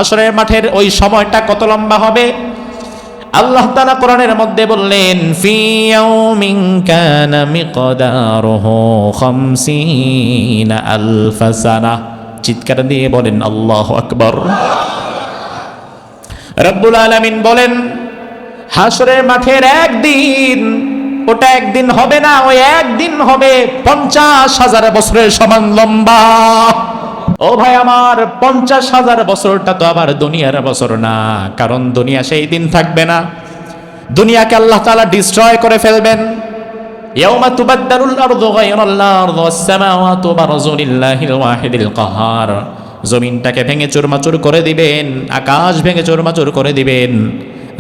হাসরের মাঠের ওই সময়টা কত লম্বা হবে? আল্লাহ তাআলা কোরআনের মধ্যে বললেন, ফি ইয়াউমিন কানা মিকদারুহু 50 আলফ সানাহ। চিৎকার দিয়ে বলেন আল্লাহু আকবার। রব্বুল আলামিন বলেন, হাসরের মাঠের একদিন, ওটা একদিন হবে না, ওই একদিন হবে 50,000 বছরের সমান লম্বা। ও ভাই আমার, 50,000 বছরটা তো আবার দুনিয়ার বছর না, কারণ দুনিয়া সেই দিন থাকবে না। দুনিয়াকে আল্লাহ তাআলা ডিস্ট্রয় করে ফেলবেন। ইয়াউমা তুবাদদালুল আরদু গায়রাল আরদি ওয়াস সামাওয়াতু বারাজু লিল্লাহিল ওয়াহিদিল কাহ্হার। জমিনটাকে ভেঙে চুরমাচুর করে দিবেন, আকাশ ভেঙে চুরমাচুর করে দিবেন।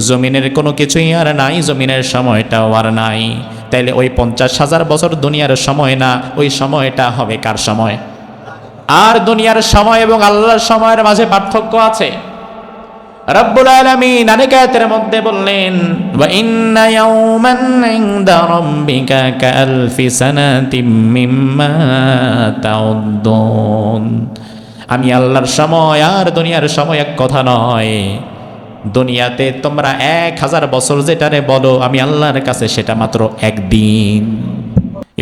জমিনের কোনো কিছুই আর নাই, জমিনের সময়টাও আর নাই। তাইলে ওই 50,000 বছর দুনিয়ার সময় না, ওই সময়টা হবে কার সময়? আর দুনিয়ার সময় এবং আল্লাহর সময়ের মাঝে পার্থক্য আছে। রব্বুল আলামিন অনেক আয়াতের মধ্যে বললেন, ওয়া ইন্না ইয়াওমান ইনদা রাব্বিকা কাআলফি সানাতিম মিম্মা তাউদ্দুন। আমি আল্লাহর সময় আর দুনিয়ার সময় এক কথা নয়। দুনিয়াতে তোমরা 1000 বছর যেটারে বলো, আমি আল্লাহর কাছে সেটা মাত্র একদিন।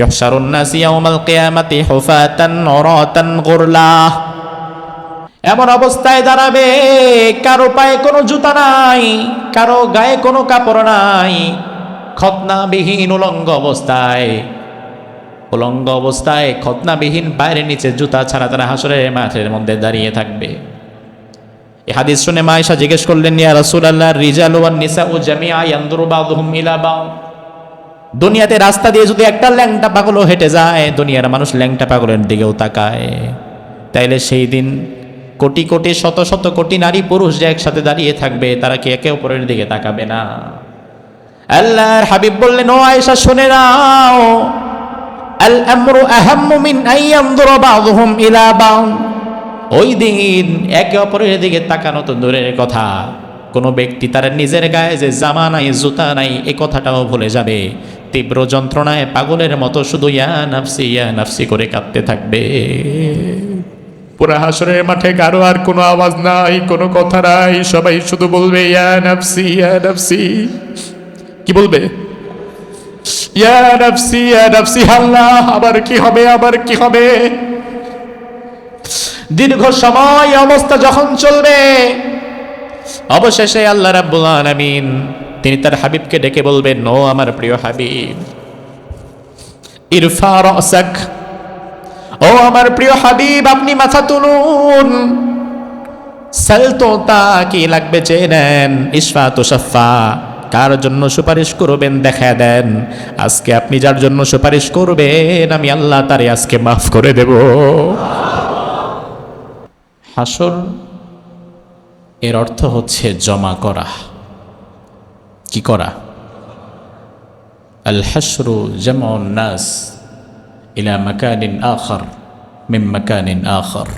ইহশারুন নাস ইয়াউমাল কিয়ামাতি হুফাতান উরাতান গুরলা। এমন অবস্থায় দাঁড়াবে, কারো পায়ে কোনো জুতা নাই, কারো গায়ে কোনো কাপড় নাই, খতনাবিহীন উলঙ্গ অবস্থায় খতনাবিহীন পায়ের নিচে জুতা ছাড়া তারা হাসরের মাঠের মধ্যে দাঁড়িয়ে থাকবে। এই হাদিস শুনে মা আয়েশা জিজ্ঞেস করলেন, ইয়া রাসূলুল্লাহ, রিজালু ওয়ান নিসাউ জামিআ ইয়ানদুরু বাযুহুম ইলা বায। দুনিয়াতে রাস্তা দিয়ে যদি একটা ল্যাংটা পাগলও হেঁটে যায়, দুনিয়ার মানুষ ল্যাংটা পাগলের দিকেও তাকায়। তাইলে সেই দিন কোটি কোটি শত শত কোটি নারী পুরুষ যে একসাথে দাঁড়িয়ে থাকবে, তারা কি একে অপরের দিকে তাকাবে না? আল্লাহর হাবিব বললেন, ও আয়েশা শুনে নাও, আল আমরু আহাম্মু মিন আইয়ানদুরা বাযুহুম ইলা বায। ওই দিন একে অপরের দিকে তাকানো তো দূরের কথা, কোনো ব্যক্তি তার নিজের গায়ে যে জামা নাই, জুতা নাই, এই কথাটাও ভুলে যাবে। তীব্র যন্ত্রণায় পাগলের মতো শুধু ইয়া নাফসি করে কাঁদতে থাকবে। পুরা হাসরের মাঠে কারো আর কোনো আওয়াজ নাই, কোনো কথা নাই, সবাই শুধু বলবে ইয়া নাফসি। কি বলবে? ইয়া নাফসি, আল্লাহ আবার কি হবে? দীর্ঘ সময় অবস্থা যখন চলবে, অবশেষে আল্লাহ রাব্বুল আলামিন তিনি তার হাবিবকে ডেকে বলবেন, ও আমার প্রিয় হাবিব, ইরফা রাসাক। ও আমার প্রিয় হাবিব, আপনি মাথা তুলুন। সালতোতা, কি লাগবে চেয়ে নেন। ইশফা তুশাফা, কার জন্য সুপারিশ করবেন দেখা দেন। আজকে আপনি যার জন্য সুপারিশ করবেন, আমি আল্লাহ তারে আজকে মাফ করে দেব। হাসর এর অর্থ হচ্ছে জমা করা। কি করা? আল হাসরু জামউন নাস ইলা মাকানিন আখার মিন মাকানিন আখার।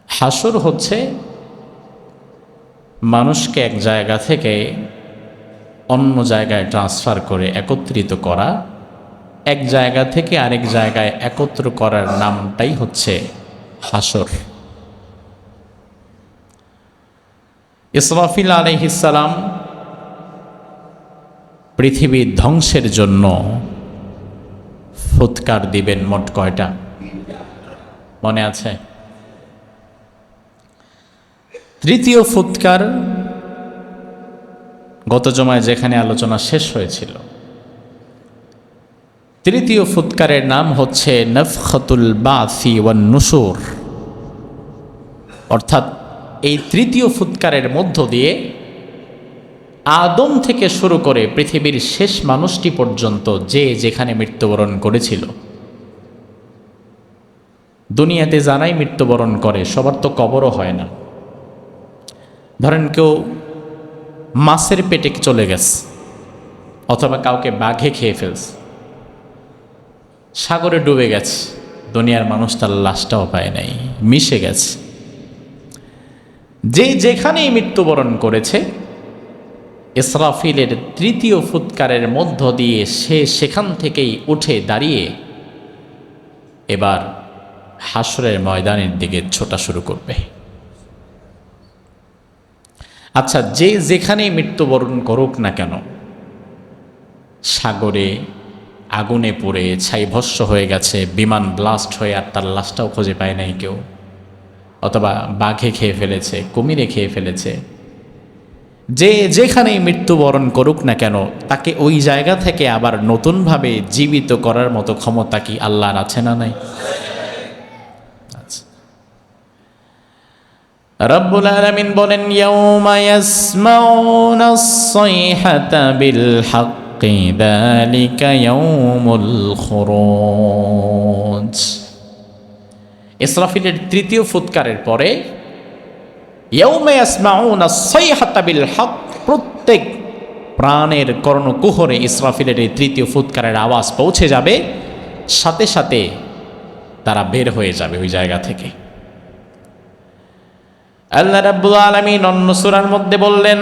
হাসর হচ্ছে মানুষকে এক জায়গা থেকে অন্য জায়গায় ট্রান্সফার করে একত্রিত করা, এক জায়গা থেকে আরেক জায়গায় একত্র করার নামটাই হচ্ছে হাসর। ইসরাফিল আলাইহিস সালাম পৃথিবী ধ্বংসের জন্য ফুৎকার দিবেন মোট কয়টা মনে আছে? তৃতীয় ফুৎকার গত জমায় যেখানে আলোচনা শেষ হয়েছিল, তৃতীয় ফুৎকারের নাম হচ্ছে নাফখাতুল বাসি ওয়ান নুশুর। অর্থাৎ এই তৃতীয় ফুৎকারের মধ্য দিয়ে আদম থেকে শুরু করে পৃথিবীর শেষ মানুষটি পর্যন্ত যে যেখানে মৃত্যুবরণ করেছিল, দুনিয়াতে যারাই মৃত্যুবরণ করে সবার তো কবরও হয় না। ধরেন কেউ মাছের পেটে চলে গেছে, অথবা কাউকে বাঘে খেয়ে ফেলছে, সাগরে ডুবে গেছে, দুনিয়ার মানুষ তার লাশটাও পায় নাই, মিশে গেছে। যে যেখানেই মৃত্যুবরণ করেছে, ইসরাফিলের তৃতীয় ফুৎকারের মধ্য দিয়ে সে সেখান থেকেই উঠে দাঁড়িয়ে এবার হাসরের ময়দানের দিকে ছোটা শুরু করবে। আচ্ছা, যে যেখানেই মৃত্যুবরণ করুক না কেন, সাগরে আগুনে পুড়ে ছাইভস্ম হয়ে গেছে, বিমান ব্লাস্ট হয়ে আর তার লাশটাও খুঁজে পায় নাই কেউ, অথবা বাঘে খেয়ে ফেলেছে, কুমিরে খেয়ে ফেলেছে, যে যেখানেই মৃত্যুবরণ করুক না কেন, তাকে ওই জায়গা থেকে আবার নতুনভাবে জীবিত করার মতো ক্ষমতা কি আল্লাহর আছে না নাই? রব্বুল আলামিন বলেন, ইয়াউমা ইয়াসমাউনাস সাইহাতা বিল হাক্কি যালিকা ইয়াউমুল খুরুজ। ইসরাফিলের তৃতীয় ফুৎকারের পরে ইয়াউমা ইয়াসমাউনাস সাইহাতা বিল হক, প্রত্যেক প্রাণের কর্ণকুহরে ইসরাফিলের এই তৃতীয় ফুৎকারের আওয়াজ পৌঁছে যাবে, সাথে সাথে তারা বের হয়ে যাবে ওই জায়গা থেকে। আল্লাহ রাব্বুল আলামিন অন্য সূরার মধ্যে বললেন,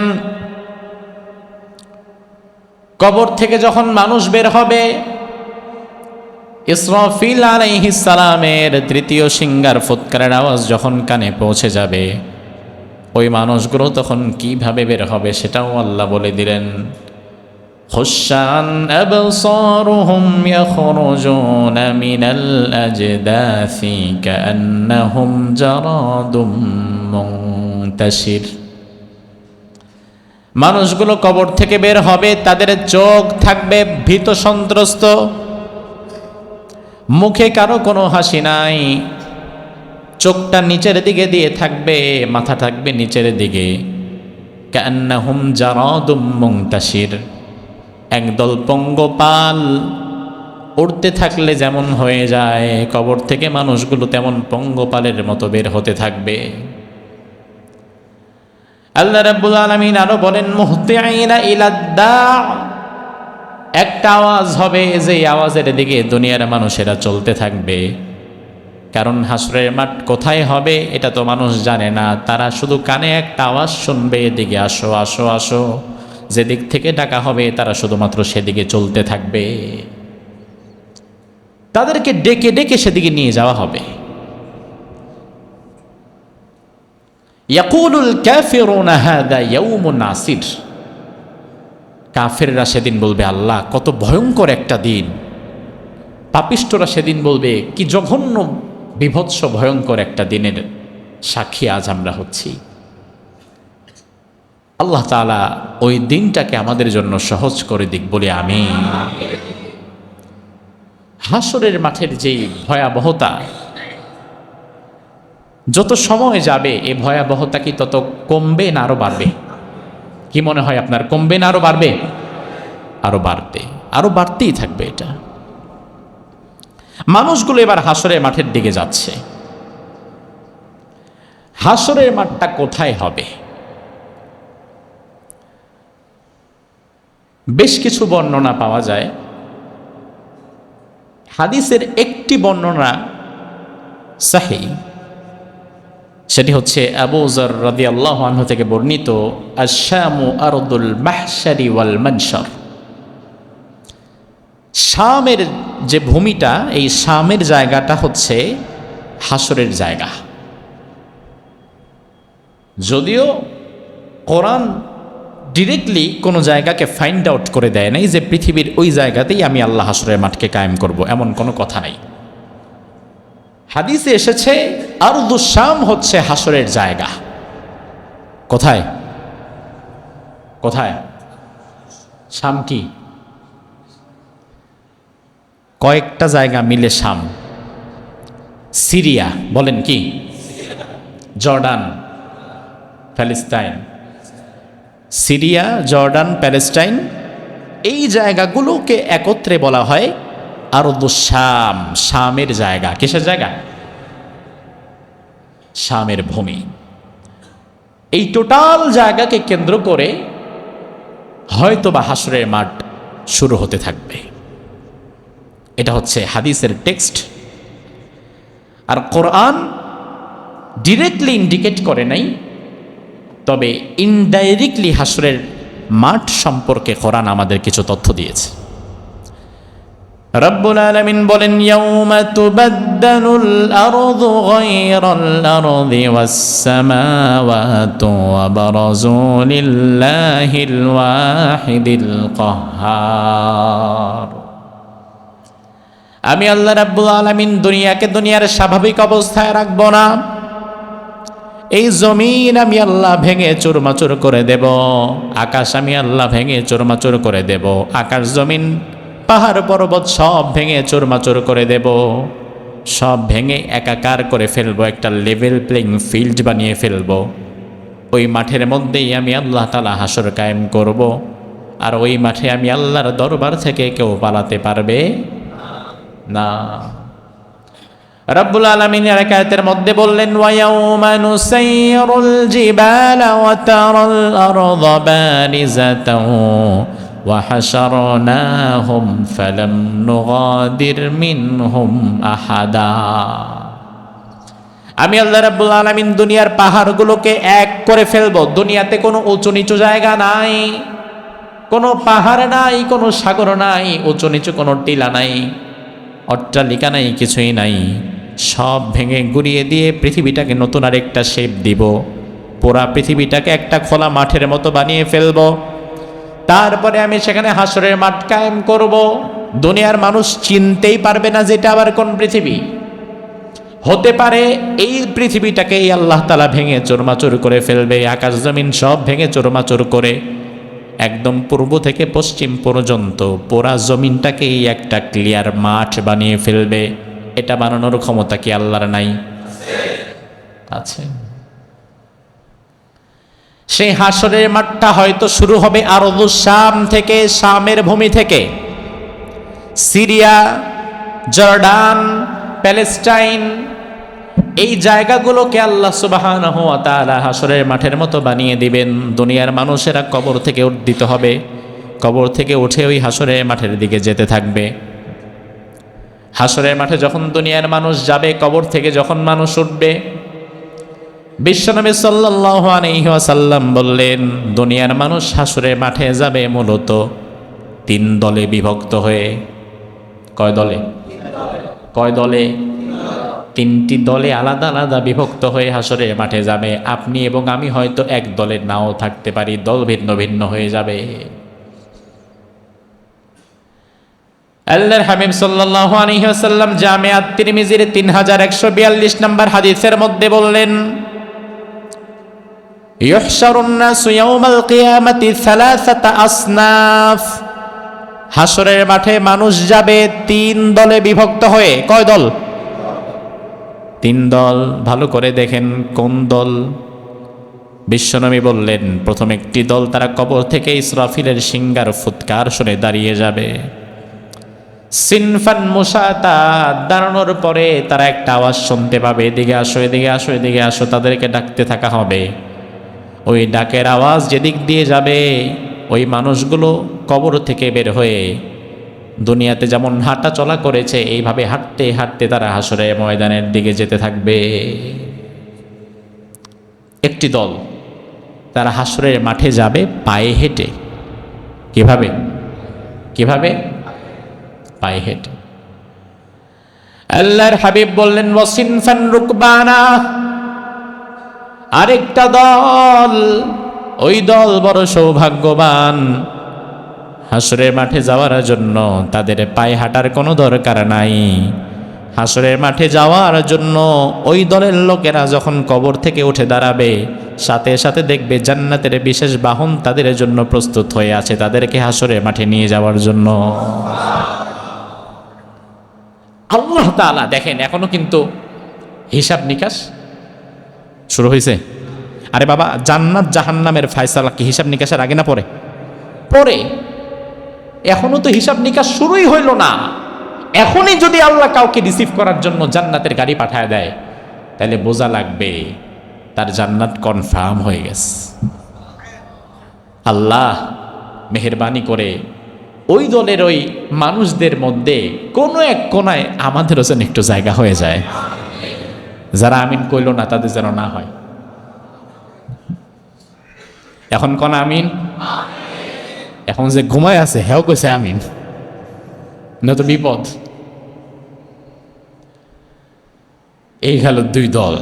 কবর থেকে যখন মানুষ বের হবে, ইসরাফিল আলাইহিস সালামের তৃতীয় সিংহার ফুৎকারের আওয়াজ যখন কানে পৌঁছে যাবে, ওই মানুষগুলো তখন কিভাবে বের হবে সেটাও আল্লাহ বলে দিলেন। খুশান আবসারুহুম ইয়াখরুজুনা মিনাল আজদাসি কাআন্নাহুম জারাদুম মুনতাশির। মানুষগুলো কবর থেকে বের হবে, তাদের চোখ থাকবে ভীত সন্ত্রস্ত, মুখে কারো কোনো হাসি নাই, চোখটা নিচের দিকে দিয়ে থাকবে, মাথা থাকবে নিচের দিকে। কাআন্নাহুম জারাদুম মুনতাশির, একদল পঙ্গপাল উড়তে থাকলে যেমন হয়ে যায়, কবর থেকে মানুষগুলো তেমন পঙ্গপালের মতো বের হতে থাকবে। আল্লাহ রাব্বুল আলামিন আরো বলেন, মুহতিঈনা ইলাদ্দা, একটা আওয়াজ হবে, যে আওয়াজের দিকে দুনিয়ার মানুষেরা চলতে থাকবে। কারণ হাসরের মাঠ কোথায় হবে এটা তো মানুষ জানে না, তারা শুধু কানে একটা আওয়াজ শুনবে, এদিকে আসো আসো আসো, যেদিক থেকে ডাকা হবে তারা শুধুমাত্র সেদিকে চলতে থাকবে, তাদেরকে ডেকে ডেকে সেদিকে নিয়ে যাওয়া হবে। ইয়াকুলুল কাফিরুনা হাযা ইয়াউমুন আসির, কাফেররা সেদিন বলবে, আল্লাহ কত ভয়ঙ্কর একটা দিন। পাপিষ্ঠরা সেদিন বলবে, কি জঘন্য বিভৎস ভয়ঙ্কর একটা দিনের সাক্ষী আজ আমরা হচ্ছি। আল্লাহ তাআলা ওই দিনটাকে আমাদের জন্য সহজ করে দিক বলে আমিন। হাসরের মাঠের যেই ভয়াবহতা, যত সময় যাবে এই ভয়াবহতা কি তত কমবে না আরো বাড়বে? কি মনে হয় আপনার, কমবে না আরো বাড়বে? আরো বাড়তেই থাকবে এটা। মানুষগুলো এবার হাসরের মাঠের দিকে যাচ্ছে। হাসরের মাঠটা কোথায় হবে? বেশ কিছু বর্ণনা পাওয়া যায়। হাদিসের একটি বর্ণনা সহিহ, সেটি হচ্ছে আবু যর রাদিয়াল্লাহু আনহু থেকে বর্ণিত, আশ-শামু আরদুল মাহশারি ওয়াল মানশার, শামের যে ভূমিটা, এই শামের জায়গাটা হচ্ছে হাসরের জায়গা। যদিও কোরআন ডিরেক্টলি কোনো জায়গাকে ফাইন্ড আউট করে দেয় নাই যে পৃথিবীর ওই জায়গাতেই আমি আল্লাহ হাসরের মাঠকে কায়েম করব, এমন কোনো কথা নাই। হাদিসে এসেছে আরদুশ শাম হচ্ছে হাসরের জায়গা। কোথায় কোথায়? শাম কি? কয়েকটা জায়গা মিলে শাম। সিরিয়া বলেন, কি Jordan, Palestine, Syria, Jordan, Palestine, এই জায়গাগুলোকে একত্রে বলা হয় আরদুশ শাম, শামের জায়গা। কিসের জায়গা? শামের ভূমি। এই টোটাল জায়গাকে কেন্দ্র করে হয়তো বা হাসরের মাঠ শুরু হতে থাকবে। এটা হচ্ছে হাদিসের টেক্সট। আর কোরআন ডিরেক্টলি ইন্ডিকেট করে নাই, তবে ইনডাইরেক্টলি হাসরের মাঠ সম্পর্কে কোরআন আমাদের কিছু তথ্য দিয়েছে। রব্বুল আলামিন বলেন, ইয়াউমা তুবাদদালুল আরদু গায়রাল আরদি ওয়াস সামাওয়াতু ওয়া বারাজু লিল্লাহিল ওয়াহিদিল কাহ্হার। আমি আল্লাহ রাব্বুল আলামিন দুনিয়াকে দুনিয়ার স্বাভাবিক অবস্থায় রাখব না। এই জমিন আমি আল্লাহ ভেঙে চুরমাচুর করে দেব, আকাশ আমি আল্লাহ ভেঙে চুরমাচুর করে দেব, আকাশ জমিন পাহাড় পর্বত সব ভেঙে চুরমাচুর করে দেব, সব ভেঙে একাকার করে ফেলবো, একটা লেভেল প্লেইং ফিল্ড বানিয়ে ফেলবো। ওই মাঠের মধ্যেই আমি আল্লাহ তাআলা হাসর কায়েম করব, আর ওই মাঠে আমি আল্লাহর দরবার থেকে কেউ পালাতে পারবে না। রব্বুল আলামিন এর আয়াতের মধ্যে বললেন, ওয়ায়াউমা নুসাইয়িরুল জিবালা ওয়া তারাল আরদা বারিজাতাও ওয়া হাশারনাহুম ফালাম নুগাদির মিনহুম আহাদা। আমি আল্লাহ রাব্বুল আলামিন দুনিয়ার পাহাড়গুলোকে এক করে ফেলবো। দুনিয়াতে কোনো উঁচু নিচু জায়গা নাই, কোনো পাহাড় নাই, কোনো সাগর নাই, উঁচু নিচু কোনো টিলা নাই, অট্টালিকা নাই, কিছুই নাই। সব ভেঙে গুড়িয়ে দিয়ে পৃথিবীটাকে নতুন আরেকটা শেপ দিব। পুরা পৃথিবীটাকে একটা খোলা মাঠের মতো বানিয়ে ফেলব। তারপরে আমি সেখানে হাসরের মাঠ কায়েম করব। দুনিয়ার মানুষ চিনতেই পারবে না যেটা আবার কোন পৃথিবী। হতে পারে এই পৃথিবীটাকেই আল্লাহ তাআলা ভেঙে চুরমাচুর করে ফেলবে, আকাশ জমিন সব ভেঙে চুরমাচুর করে একদম পূর্ব থেকে পশ্চিম পর্যন্ত পুরা জমিনটাকেই একটা ক্লিয়ার মাঠ বানিয়ে ফেলবে। এটা বানানোর ক্ষমতা কি আল্লাহর নাই? আছে। সেই হাসরের মাঠটা হয়তো শুরু হবে আরদুস শাম থেকে, শামের ভূমি থেকে। সিরিয়া, জর্ডান, প্যালেস্টাইন, এই জায়গাগুলোকে আল্লাহ সুবহানাহু ওয়া তাআলা হাসরের মাঠের মতো বানিয়ে দিবেন। দুনিয়ার মানুষেরা কবর থেকে উত্থিত হবে, কবর থেকে উঠে ওই হাসরের মাঠের দিকে যেতে থাকবে। হাসরের মাঠে যখন দুনিয়ার মানুষ যাবে, কবর থেকে যখন মানুষ উঠবে, বিশ্বনবী সাল্লাল্লাহু আলাইহি ওয়াসাল্লাম বললেন, দুনিয়ার মানুষ হাসরের মাঠে যাবে মূলত 3 দলে বিভক্ত হয়ে। কয় দলে? কয় দলে? 3টি দলে আলাদা আলাদা বিভক্ত হয়ে হাসরের মাঠে যাবে। আপনি এবং আমি হয়তো এক দলে নাও থাকতে পারি, দল ভিন্ন ভিন্ন হয়ে যাবে। আল্লাহর হাবিব সাল্লাল্লাহু আলাইহি ওয়াসাল্লাম জামিআ তিরমিজির 3142 নম্বর হাদিসের মধ্যে বললেন, ইউহশারুন নাসু ইয়াউমাল কিয়ামাতি সালাসাতা আসনাফ। হাসরের মাঠে মানুষ যাবে 3 দলে বিভক্ত হয়ে। কয় দল? 3 দল। ভালো করে দেখেন কোন দল। বিশ্বনবী বললেন, প্রথম একটি দল তারা কবর থেকে ইসরাফিলের সিংগার ফুৎকার শুনে দাঁড়িয়ে যাবে। সিনফান মুশাতা, দাঁড়ানোর পরে তারা একটা আওয়াজ শুনতে পাবে, এদিকে আসো, এদিকে আসো, এদিকে আসো, তাদেরকে ডাকতে থাকা হবে। ওই ডাকের আওয়াজ যেদিক দিয়ে যাবে, ওই মানুষগুলো কবর থেকে বের হয়ে দুনিয়াতে যেমন হাঁটা চলা করেছে, এইভাবে হাঁটতে হাঁটতে তারা হাসরের ময়দানের দিকে যেতে থাকবে। একটি দল তারা হাসরের মাঠে যাবে পায়ে হেঁটে। কিভাবে? কিভাবে? পায়ে হেঁটে। আল্লাহর হাবিব বললেন, ওয়াসিনফান রুকবানা, আরেকটা দল, ওই দল বড় সৌভাগ্যবান। হাসরের মাঠে যাওয়ার জন্য তাদের পায়ে হাঁটার কোনো দরকার নাই। হাসরের মাঠে যাওয়ার জন্য ওই দলের লোকেরা যখন কবর থেকে উঠে দাঁড়াবে, সাথে সাথে দেখবে জান্নাতের বিশেষ বাহন তাদের জন্য প্রস্তুত হয়ে আছে, তাদেরকে হাসরের মাঠে নিয়ে যাওয়ার জন্য। আল্লাহ তাআলা দেখেন, এখনো কিন্তু হিসাব নিকাশ শুরু হয়েছে। আরে বাবা, জান্নাত জাহান্নামের ফয়সালা কি হিসাব নিকাশের আগে না পরে? পরে। এখনো তো হিসাব নিকাশ শুরুই হইল না। এখনই যদি আল্লাহ কাউকে রিসিভ করার জন্য জান্নাতের গাড়ি পাঠায় দেয়, তাহলে বোঝা লাগবে তার জান্নাত কনফার্ম হয়ে গেছে। আল্লাহ মেহেরবানি করে ওই দলের ওই মানুষদের মধ্যে কোনো এক কোনায় আমাদেরও যেন একটু জায়গা হয়ে যায়। যারা আমিন কইল না তাদের যেন না হয়। এখন কোন আমিন? এখন যে ঘুমায় আছে হেও কইছে আমিন। না তো বিপদ। এই গেল দুই দল।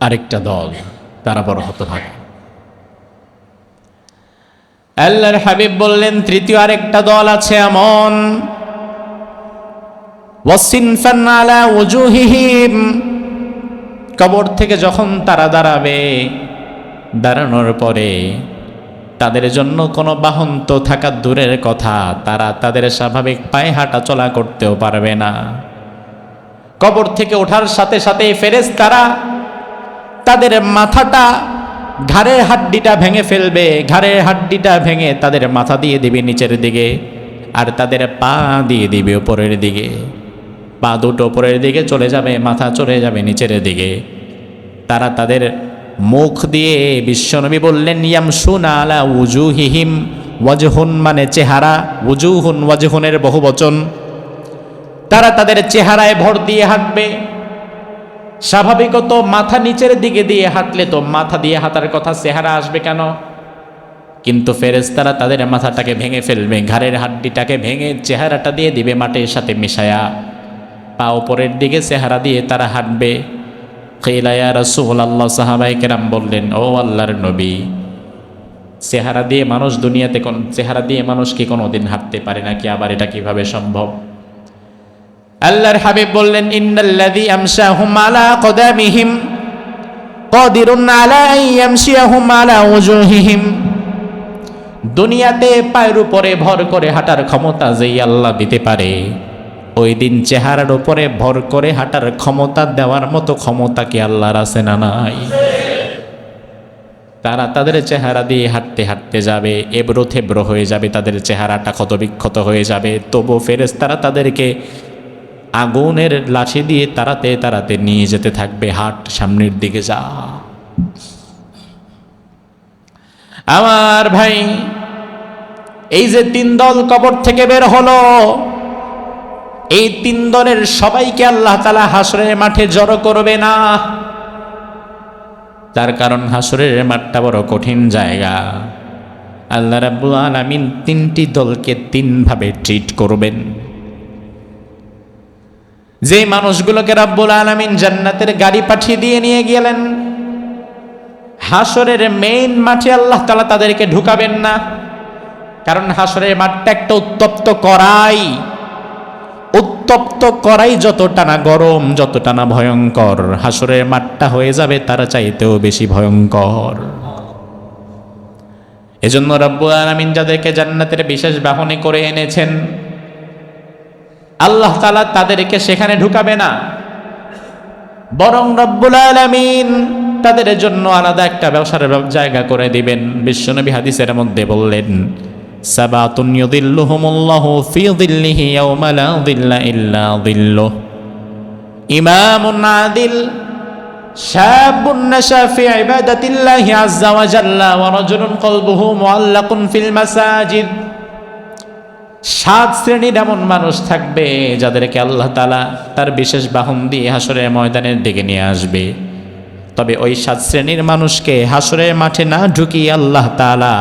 আরেকটা দল তারা বড় হতভাগা। আল্লাহর হাবিব বললেন তৃতীয় আরেকটা দল আছে এমন, ওয়াসিনফান আলা ওয়াজুহিহিম, কবর থেকে যখন তারা দাঁড়াবে, দাঁড়ানোর পরে তাদের জন্য কোনো বাহন তো থাকা দূরের কথা, তারা তাদের স্বাভাবিক পায়ে হাঁটা চলা করতেও পারবে না। কবর থেকে ওঠার সাথে সাথে ফেরেশতারা তাদের মাথাটা, ঘাড়ের হাড্ডিটা ভেঙে ফেলবে, ঘাড়ের হাড্ডিটা ভেঙে তাদের মাথা দিয়ে দিবে নিচের দিকে, আর তাদের পা দিয়ে দিবে উপরের দিকে। পা দুটো উপরের দিকে চলে যাবে, মাথা চলে যাবে নিচের দিকে। তারা তাদের মুখ দিয়ে, বিশ্বনবী বললেন ইয়ামশুনা আলা উজুহিহিম, ওয়াজহুন মানে চেহারা, উজুহুন ওয়াজহুনের বহুবচন। তারা তাদের চেহারায় ভর দিয়ে হাঁটবে। স্বাভাবিকত মাথা নিচের দিকে দিয়ে হাঁটলে তো মাথা দিয়ে হাঁটার কথা, চেহারা আসবে কেন? কিন্তু ফেরেশতারা তাদের মাথাটাকে ভেঙে ফেলবে, ঘাড়ের হাড্ডিটাকে ভেঙে চেহারাটা দিয়ে দিবে মাটির সাথে মিশায়া। পা উপরের দিকে চেহারা দিয়ে তারা হাঁটবে। কিলা ইয়া রাসূলুল্লাহ, সাহাবায়ে কেরাম বললেন ও আল্লাহর নবী, চেহারা দিয়ে মানুষ দুনিয়াতে চেহারা দিয়ে মানুষ কি কোনোদিন হাঁটতে পারে নাকি? আবার এটা কিভাবে সম্ভব? আল্লাহর হাবিব বললেন ইন্নাল্লাযী আমশাহুম আলা কদামিহিম কাদিরুন আলা আন ইয়ামশিয়াহুম আলা ওয়াজুহিহিম, দুনিয়াতে পায়ের উপরে ভর করে হাঁটার ক্ষমতা যেই আল্লাহ দিতে পারে, ওই দিন চেহারার উপরে ভর করে হাঁটার ক্ষমতা দেওয়ার মতো ক্ষমতা কি আল্লাহর আছে না নাই? তারা তাদের চেহারা দিয়ে হাঁটতে হাঁটতে যাবে, এবড়ো থেবড়ো হয়ে যাবে, তাদের চেহারাটা ক্ষতবিক্ষত হয়ে যাবে। তবু ফেরেশতারা তাদেরকে আগুনের লাঠি দিয়ে তাড়াতে তাড়াতে নিয়ে যেতে থাকবে, হাট সামনের দিকে যা। আমার ভাই, এই যে তিন দল কবর থেকে বের হলো, এই তিন দলের সবাইকে আল্লাহ তাআলা হাসরের মাঠে জড়ো করবে না। তার কারণ হাসরের মাঠটা বড় কঠিন জায়গা। আল্লাহ রাব্বুল আলামিন তিনটি দলকে তিনভাবে ট্রিট করবেন। যে মানুষগুলোকে রাব্বুল আলামিন জান্নাতের গাড়ি পাঠিয়ে দিয়ে নিয়ে গেলেন, হাসরের মেইন মাঠে আল্লাহ তাআলা তাদেরকে ঢুকাবেন না। কারণ হাসরের মাঠটা একটা উত্তপ্ত কড়াই। উত্তপ্ত কড়াই যতটা না গরম, যতটা না ভয়ঙ্কর, হাসরের মাঠটা হয়ে যাবে তার চাইতেও বেশি ভয়ঙ্কর। এজন্য রব্বুল আলামিন যাদেরকে জান্নাতের বিশেষ বাহনে করে এনেছেন, আল্লাহ তাআলা তাদেরকে সেখানে ঢুকাবে না, বরং রব্বুল আলামিন তাদের জন্য আলাদা একটা ব্যবসার জায়গা করে দিবেন। বিশ্বনবী হাদিসের মধ্যে বললেন সাবাতুন ইউযিল্লুহুমুল্লাহু ফি যিল্লিহি ইয়াওমা লা যিল্লা ইল্লা যিল্লুহ, ইমামুন আদিল, শাবুন নাশা ফি ইবাদাতিল্লাহি আযজা ওয়া জাল্লা, ওয়া রাজুলুন কলবুহু মুআল্লাকুন ফিল মাসাজিদ। 7 শ্রেণীর এমন মানুষ থাকবে যাদেরকে আল্লাহ তাআলা তার বিশেষ বাহন দিয়ে হাসরের ময়দানের দিকে নিয়ে আসবে। তবে ওই 7 শ্রেণীর মানুষকে হাসরের মাঠে না ঢুকিয়ে আল্লাহ তাআলা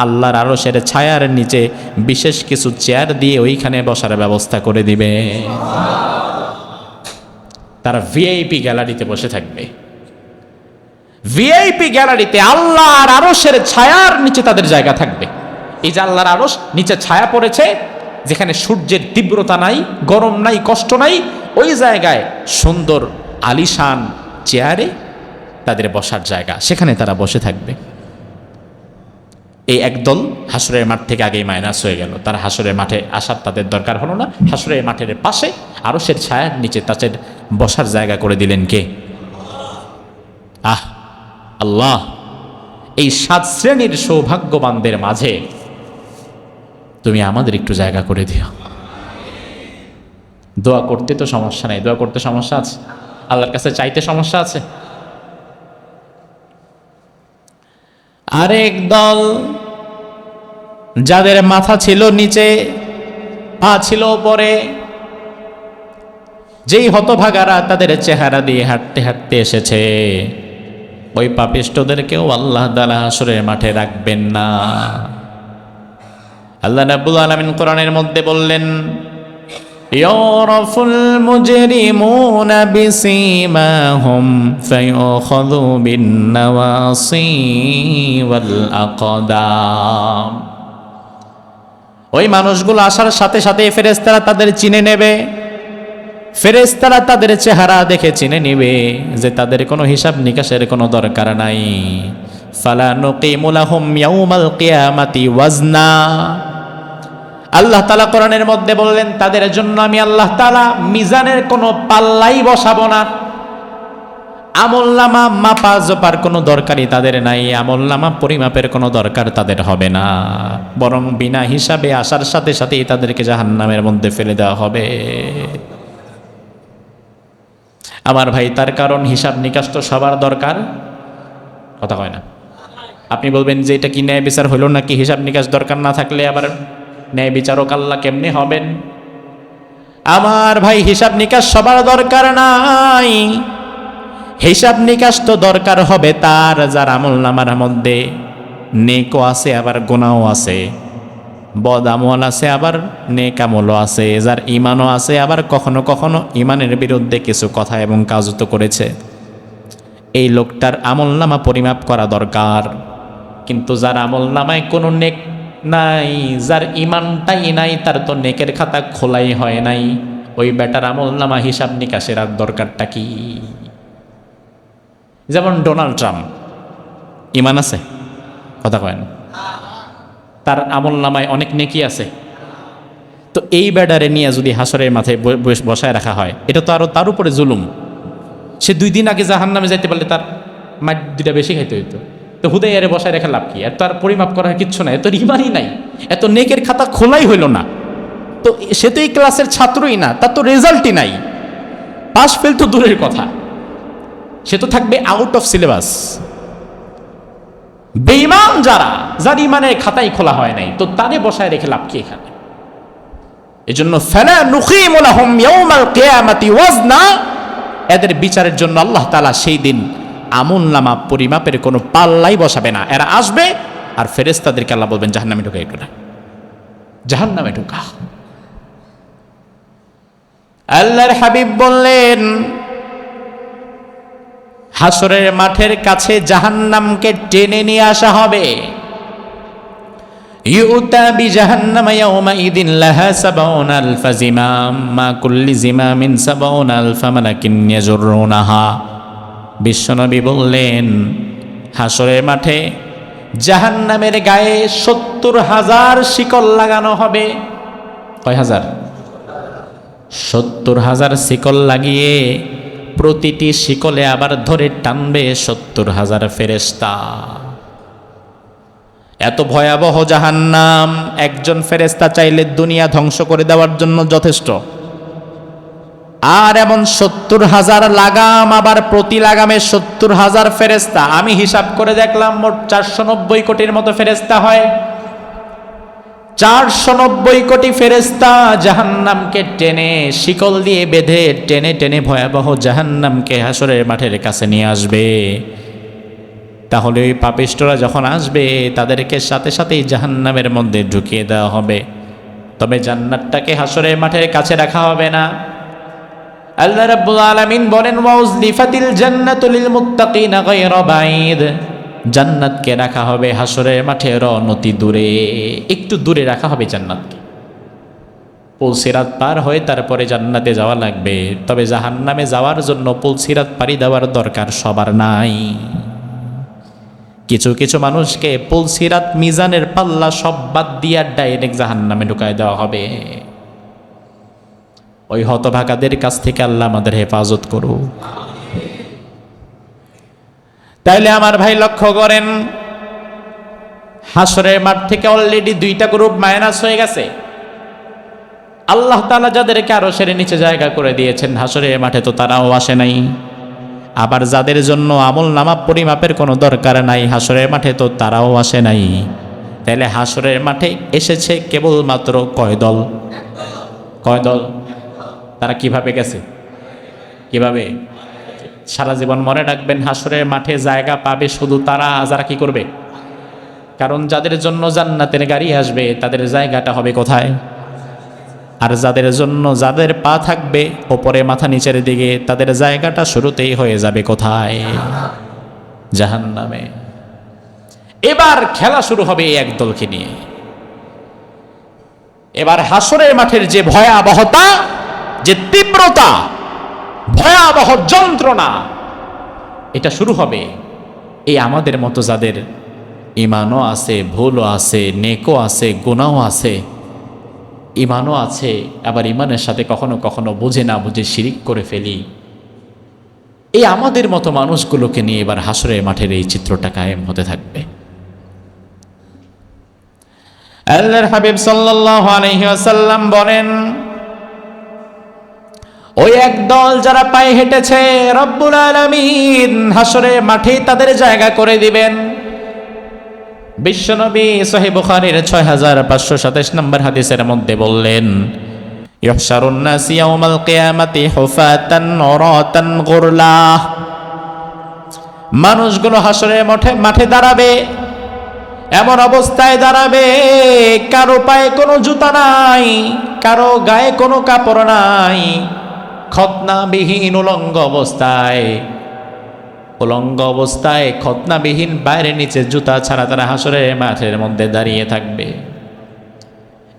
আল্লাহর আরশের ছায়ার নিচে বিশেষ কিছু চেয়ার দিয়ে ওইখানে বসার ব্যবস্থা করে দিবে। তারা ভিআইপি গ্যালারিতে বসে থাকবে। ভিআইপি গ্যালারিতে আল্লাহর আরশের ছায়ার নিচে তাদের জায়গা থাকবে। এই যে আল্লাহর আরশ, নিচে ছায়া পড়েছে, যেখানে সূর্যের তীব্রতা নাই, গরম নাই, কষ্ট নাই, ওই জায়গায় সুন্দর আলিশান চেয়ারে তাদের বসার জায়গা, সেখানে তারা বসে থাকবে। এই একদল হাসরের মাঠ থেকে আগেই মাইনাস হয়ে গেল, তারা হাসরের মাঠে আসার তাদের দরকার হলো না। হাসরের মাঠের পাশে আরশের ছায়ার নিচে তাদের বসার জায়গা করে দিলেন কে? আল্লাহ। এই 7 শ্রেণীর সৌভাগ্যবানদের মাঝে তুমি আমাদের একটু জায়গা করে দিও। দোয়া করতে তো সমস্যা নেই, দোয়া করতে সমস্যা আছে? আল্লাহর কাছে চাইতে সমস্যা আছে? আরেক দল যাদের মাথা ছিল নিচে, পা ছিল উপরে, যেই হতভাগারা তাদের চেহারা দিয়ে হাঁটতে হাঁটতে এসেছে, ওই পাপিষ্ঠদেরকেও আল্লাহ তাআলা হাসরের মাঠে রাখবেন না। আল্লাহ রাব্বুল আলামিন কোরআনের মধ্যে বললেন, ইউরাফুল মুজরিমুনা বিসীমাহুম ফায়ুখাযু বিন-নাওয়াসি ওয়াল আকদাম। ওই মানুষগুলো আসার সাথে সাথে ফেরেশতারা তাদের চিনে নেবে, ফেরেশতারা তাদের চেহারা দেখে চিনে নিবে যে তাদের কোনো হিসাব নিকাশের কোনো দরকার নাই। ফালা নুকিমু লাহুম ইয়াউমাল কিয়ামাতি ওয়াজনা। আল্লাহ তাআলা কোরআনের মধ্যে বললেন, তাদের জন্য আমি আল্লাহ তাআলা মিজানের কোনো পাল্লাই বসাবো না। আমলনামা মাপা জোপার কোনো দরকারই তাদের নাই, আমলনামা পরিমাপের কোনো দরকার তাদের হবে না, বরং বিনা হিসাবে আসার সাথে সাথেই তাদেরকে জাহান্নামের মধ্যে ফেলে দেওয়া হবে। আমার ভাই, তার কারণ হিসাব নিকাশ তো সবার দরকার, কথা কয় না। আপনি বলবেন যে এটা কি ন্যায় বিচার হইল নাকি? হিসাব নিকাশ দরকার না থাকলে আবার ন্যায় বিচারক আল্লাহ কেমনে হবেন? আমার ভাই, হিসাব নিকাশ সবার দরকার নাই। হিসাব নিকাশ তো দরকার হবে তার যার আমলনামার মধ্যে নেকও আছে আবার গুনাহও আছে, বদ আমল আছে আবার নেক আমলও আছে, যার ইমানও আছে আবার কখনো কখনো ইমানের বিরুদ্ধে কিছু কথা এবং কাজও তো করেছে। এই লোকটার আমলনামা পরিমাপ করা দরকার। কিন্তু যার আমলনামায় কোনো নেক নাই, যার ইমানটাই নাই, তার তো নেকের খাতা খোলাই হয় নাই, ওই বেটার আমলনামা হিসাব নিকাশের আর দরকারটা কি? যেমন ডোনাল্ড ট্রাম্প, ইমান আছে, কথা কয় না, তার আমলনামায় অনেক নেকি আছে। তো এই বেডারে নিয়ে যদি হাসরের মাথায় বসায় রাখা হয়, এটা তো আরো তার উপরে জুলুম। সে 2 দিন আগে জাহান্নামে যাইতে পারলে তার মাঠ 2টা বেশি খাইতে হইতো। তো হুদাই আরে বসায় রেখা লাভ কি? এত আর পরিমাপ করার কিচ্ছু নাই, এত ইমানই নাই, এত নেকের খাতা খোলাই হইল না। তো সে তো এই ক্লাসের ছাত্রই না, তার তো রেজাল্টই নাই, পাস ফেল তো দূরের কথা, সে তো থাকবে আউট অফ সিলেবাস। বেঈমান যার ইমানের খাতাই খোলা হয় নাই, তো তারে বসায় রেখে লাভ কি এখানে? এজন্য ফালা নুকিমু লাহুম ইয়াউমাল কিয়ামাতি ওয়াজনা, এদের বিচারের জন্য আল্লাহ তাআলা সেই দিন আমলনামা পরিমাপের কোনো পাল্লাই বসাবে না। এরা আসবে আর ফেরেশতাদেরকে আল্লাহ বলবেন, জাহান্নামে ঢুকা, একটু না, জাহান্নামে ঢুকা। আল্লাহর হাবিব বললেন, হাসরের মাঠের কাছে জাহান্নামকে টেনে নিয়ে আসা হবে। ইউতা বিজাহান্নাম ইয়াউমাইদিন লাহা ৭০,০০০ জিমাম, মা কুল্লি জিমামিন ৭০,০০০ মালাকিন ইয়াজুরুনাহা। বিশ্বনবী বললেন, হাসরের মাঠে জাহান্নামের গায়ে ৭০,০০০ শিকল লাগানো হবে। কয় হাজার? ৭০,০০০ শিকল লাগিয়ে প্রতিটি শিকলে আবার ধরে টানবে ৭০,০০০ ফেরেশতা। এত ভয়াবহ জাহান্নাম, একজন ফেরেশতা চাইলে দুনিয়া ধ্বংস করে দেওয়ার জন্য যথেষ্ট। আর এমন ৭০,০০০ লাগাম, আবার প্রতি লাগামে ৭০,০০০ ফেরেশতা। আমি হিসাব করে দেখলাম মোট ৪৯০ কোটির মতো ফেরেশতা হয়। ৪৯০ কোটি ফেরেশতা জাহান্নামকে টেনে, শিকল দিয়ে বেঁধে টেনে টেনে ভয়াবহ জাহান্নামকে হাসরের মাঠের কাছে নিয়ে আসবে। তাহলে ওই পাপিষ্ঠরা যখন আসবে, তাদেরকে সাথে সাথেই জাহান্নামের মধ্যে ঢুকিয়ে দেওয়া হবে। তবে জান্নাতটাকে হাসরের মাঠের কাছে রাখা হবে না। আল্লাহ রাব্বুল আলামিন বলেন, ওয়াউজলিফাতিল জান্নাতু লিল মুত্তাকিনা গায়রা বাঈদ। জান্নাতকে রাখা হবে হাসরের মাঠের অনতি দূরে, একটু দূরে রাখা হবে জান্নাতকে। পুলসিরাত পার হয়ে তারপরে জান্নাতে যাওয়া লাগবে। তবে জাহান্নামে যাওয়ার জন্য পুলসিরাত পাড়ি দেওয়ার দরকার সবার নাই। কিছু কিছু মানুষকে পুলসিরাত মিজানের পাল্লা সব বাদ দিয়া ডাইরেক্ট জাহান্নামে ঢুকায় দেওয়া হবে। ওই হতভাগাদের কাছ থেকে আল্লাহ আমাদের হেফাজত করুক। তাইলে আমার ভাই লক্ষ্য করেন, হাসরের মাঠ থেকে অলরেডি 2টা গ্রুপ মাইনাস হয়ে গেছে। আল্লাহ তাআলা যাদেরকে আরশের নিচে জায়গা করে দিয়েছেন, হাসরের মাঠে তো তারাও আসে নাই। আবার যাদের জন্য আমলনামা পরিমাপের কোনো দরকার নাই, হাসরের মাঠে তো তারাও আসে নাই। তাইলে হাসরের মাঠে এসেছে কেবলমাত্র কয় দল? কয় দল? তারা কিভাবে গেছে? কিভাবে? সারা জীবন মনে রাখবেন, হাসরের মাঠে জায়গা পাবে শুধু তারা যারা কি করবে? কারণ যাদের জন্য জান্নাতের গাড়ি আসবে তাদের জায়গাটা হবে কোথায়? আর যাদের জন্য যাদের পা থাকবে ওপরে মাথা নিচের দিকে, তাদের জায়গাটা শুরুতেই হয়ে যাবে কোথায়? জাহান্নামে। এবার খেলা শুরু হবে এই একদলকে নিয়ে। এবার হাসরের মাঠের যে ভয়াবহতা, যে তীব্রতা, ভয়াবহ যন্ত্রণা, এটা শুরু হবে এই আমাদের মতো যাদের ইমানও আছে, ভুলও আছে, নেকও আছে, গুনাহও আছে, ইমানও আছে, আবার ইমানের সাথে কখনো কখনো বুঝে না বুঝে শিরিক করে ফেলি, এই আমাদের মতো মানুষগুলোকে নিয়ে এবার হাসরের মাঠের এই চিত্রটা কায়েম হতে থাকবে। আল্লাহর হাবিব সাল্লাল্লাহু আলাইহি ওয়াসাল্লাম বলেন, ওই একদল যারা পায়ে হেঁটেছে রব্বুল আলামিন হাসরের মাঠে তাদের জায়গা করে দিবেন। বিশ্বনবী সহিহ বুখারীর 6527 নম্বর হাদিসের মধ্যে বললেন, ইহশারুন নাস ইয়াউমাল কিয়ামাতি হুফাতান উরাতান গুরলা। মানুষগুলো হাসরের মাঠে দাঁড়াবে, এমন অবস্থায় দাঁড়াবে কারো পায়ে কোনো জুতা নাই, কারো গায়ে কোনো কাপড় নাই, খতনাবিহীন উলঙ্গ অবস্থায় খতনাবিহীন বাইরে নিচে জুতা ছাড়া তারা হাসরের মাঠের মধ্যে দাঁড়িয়ে থাকবে।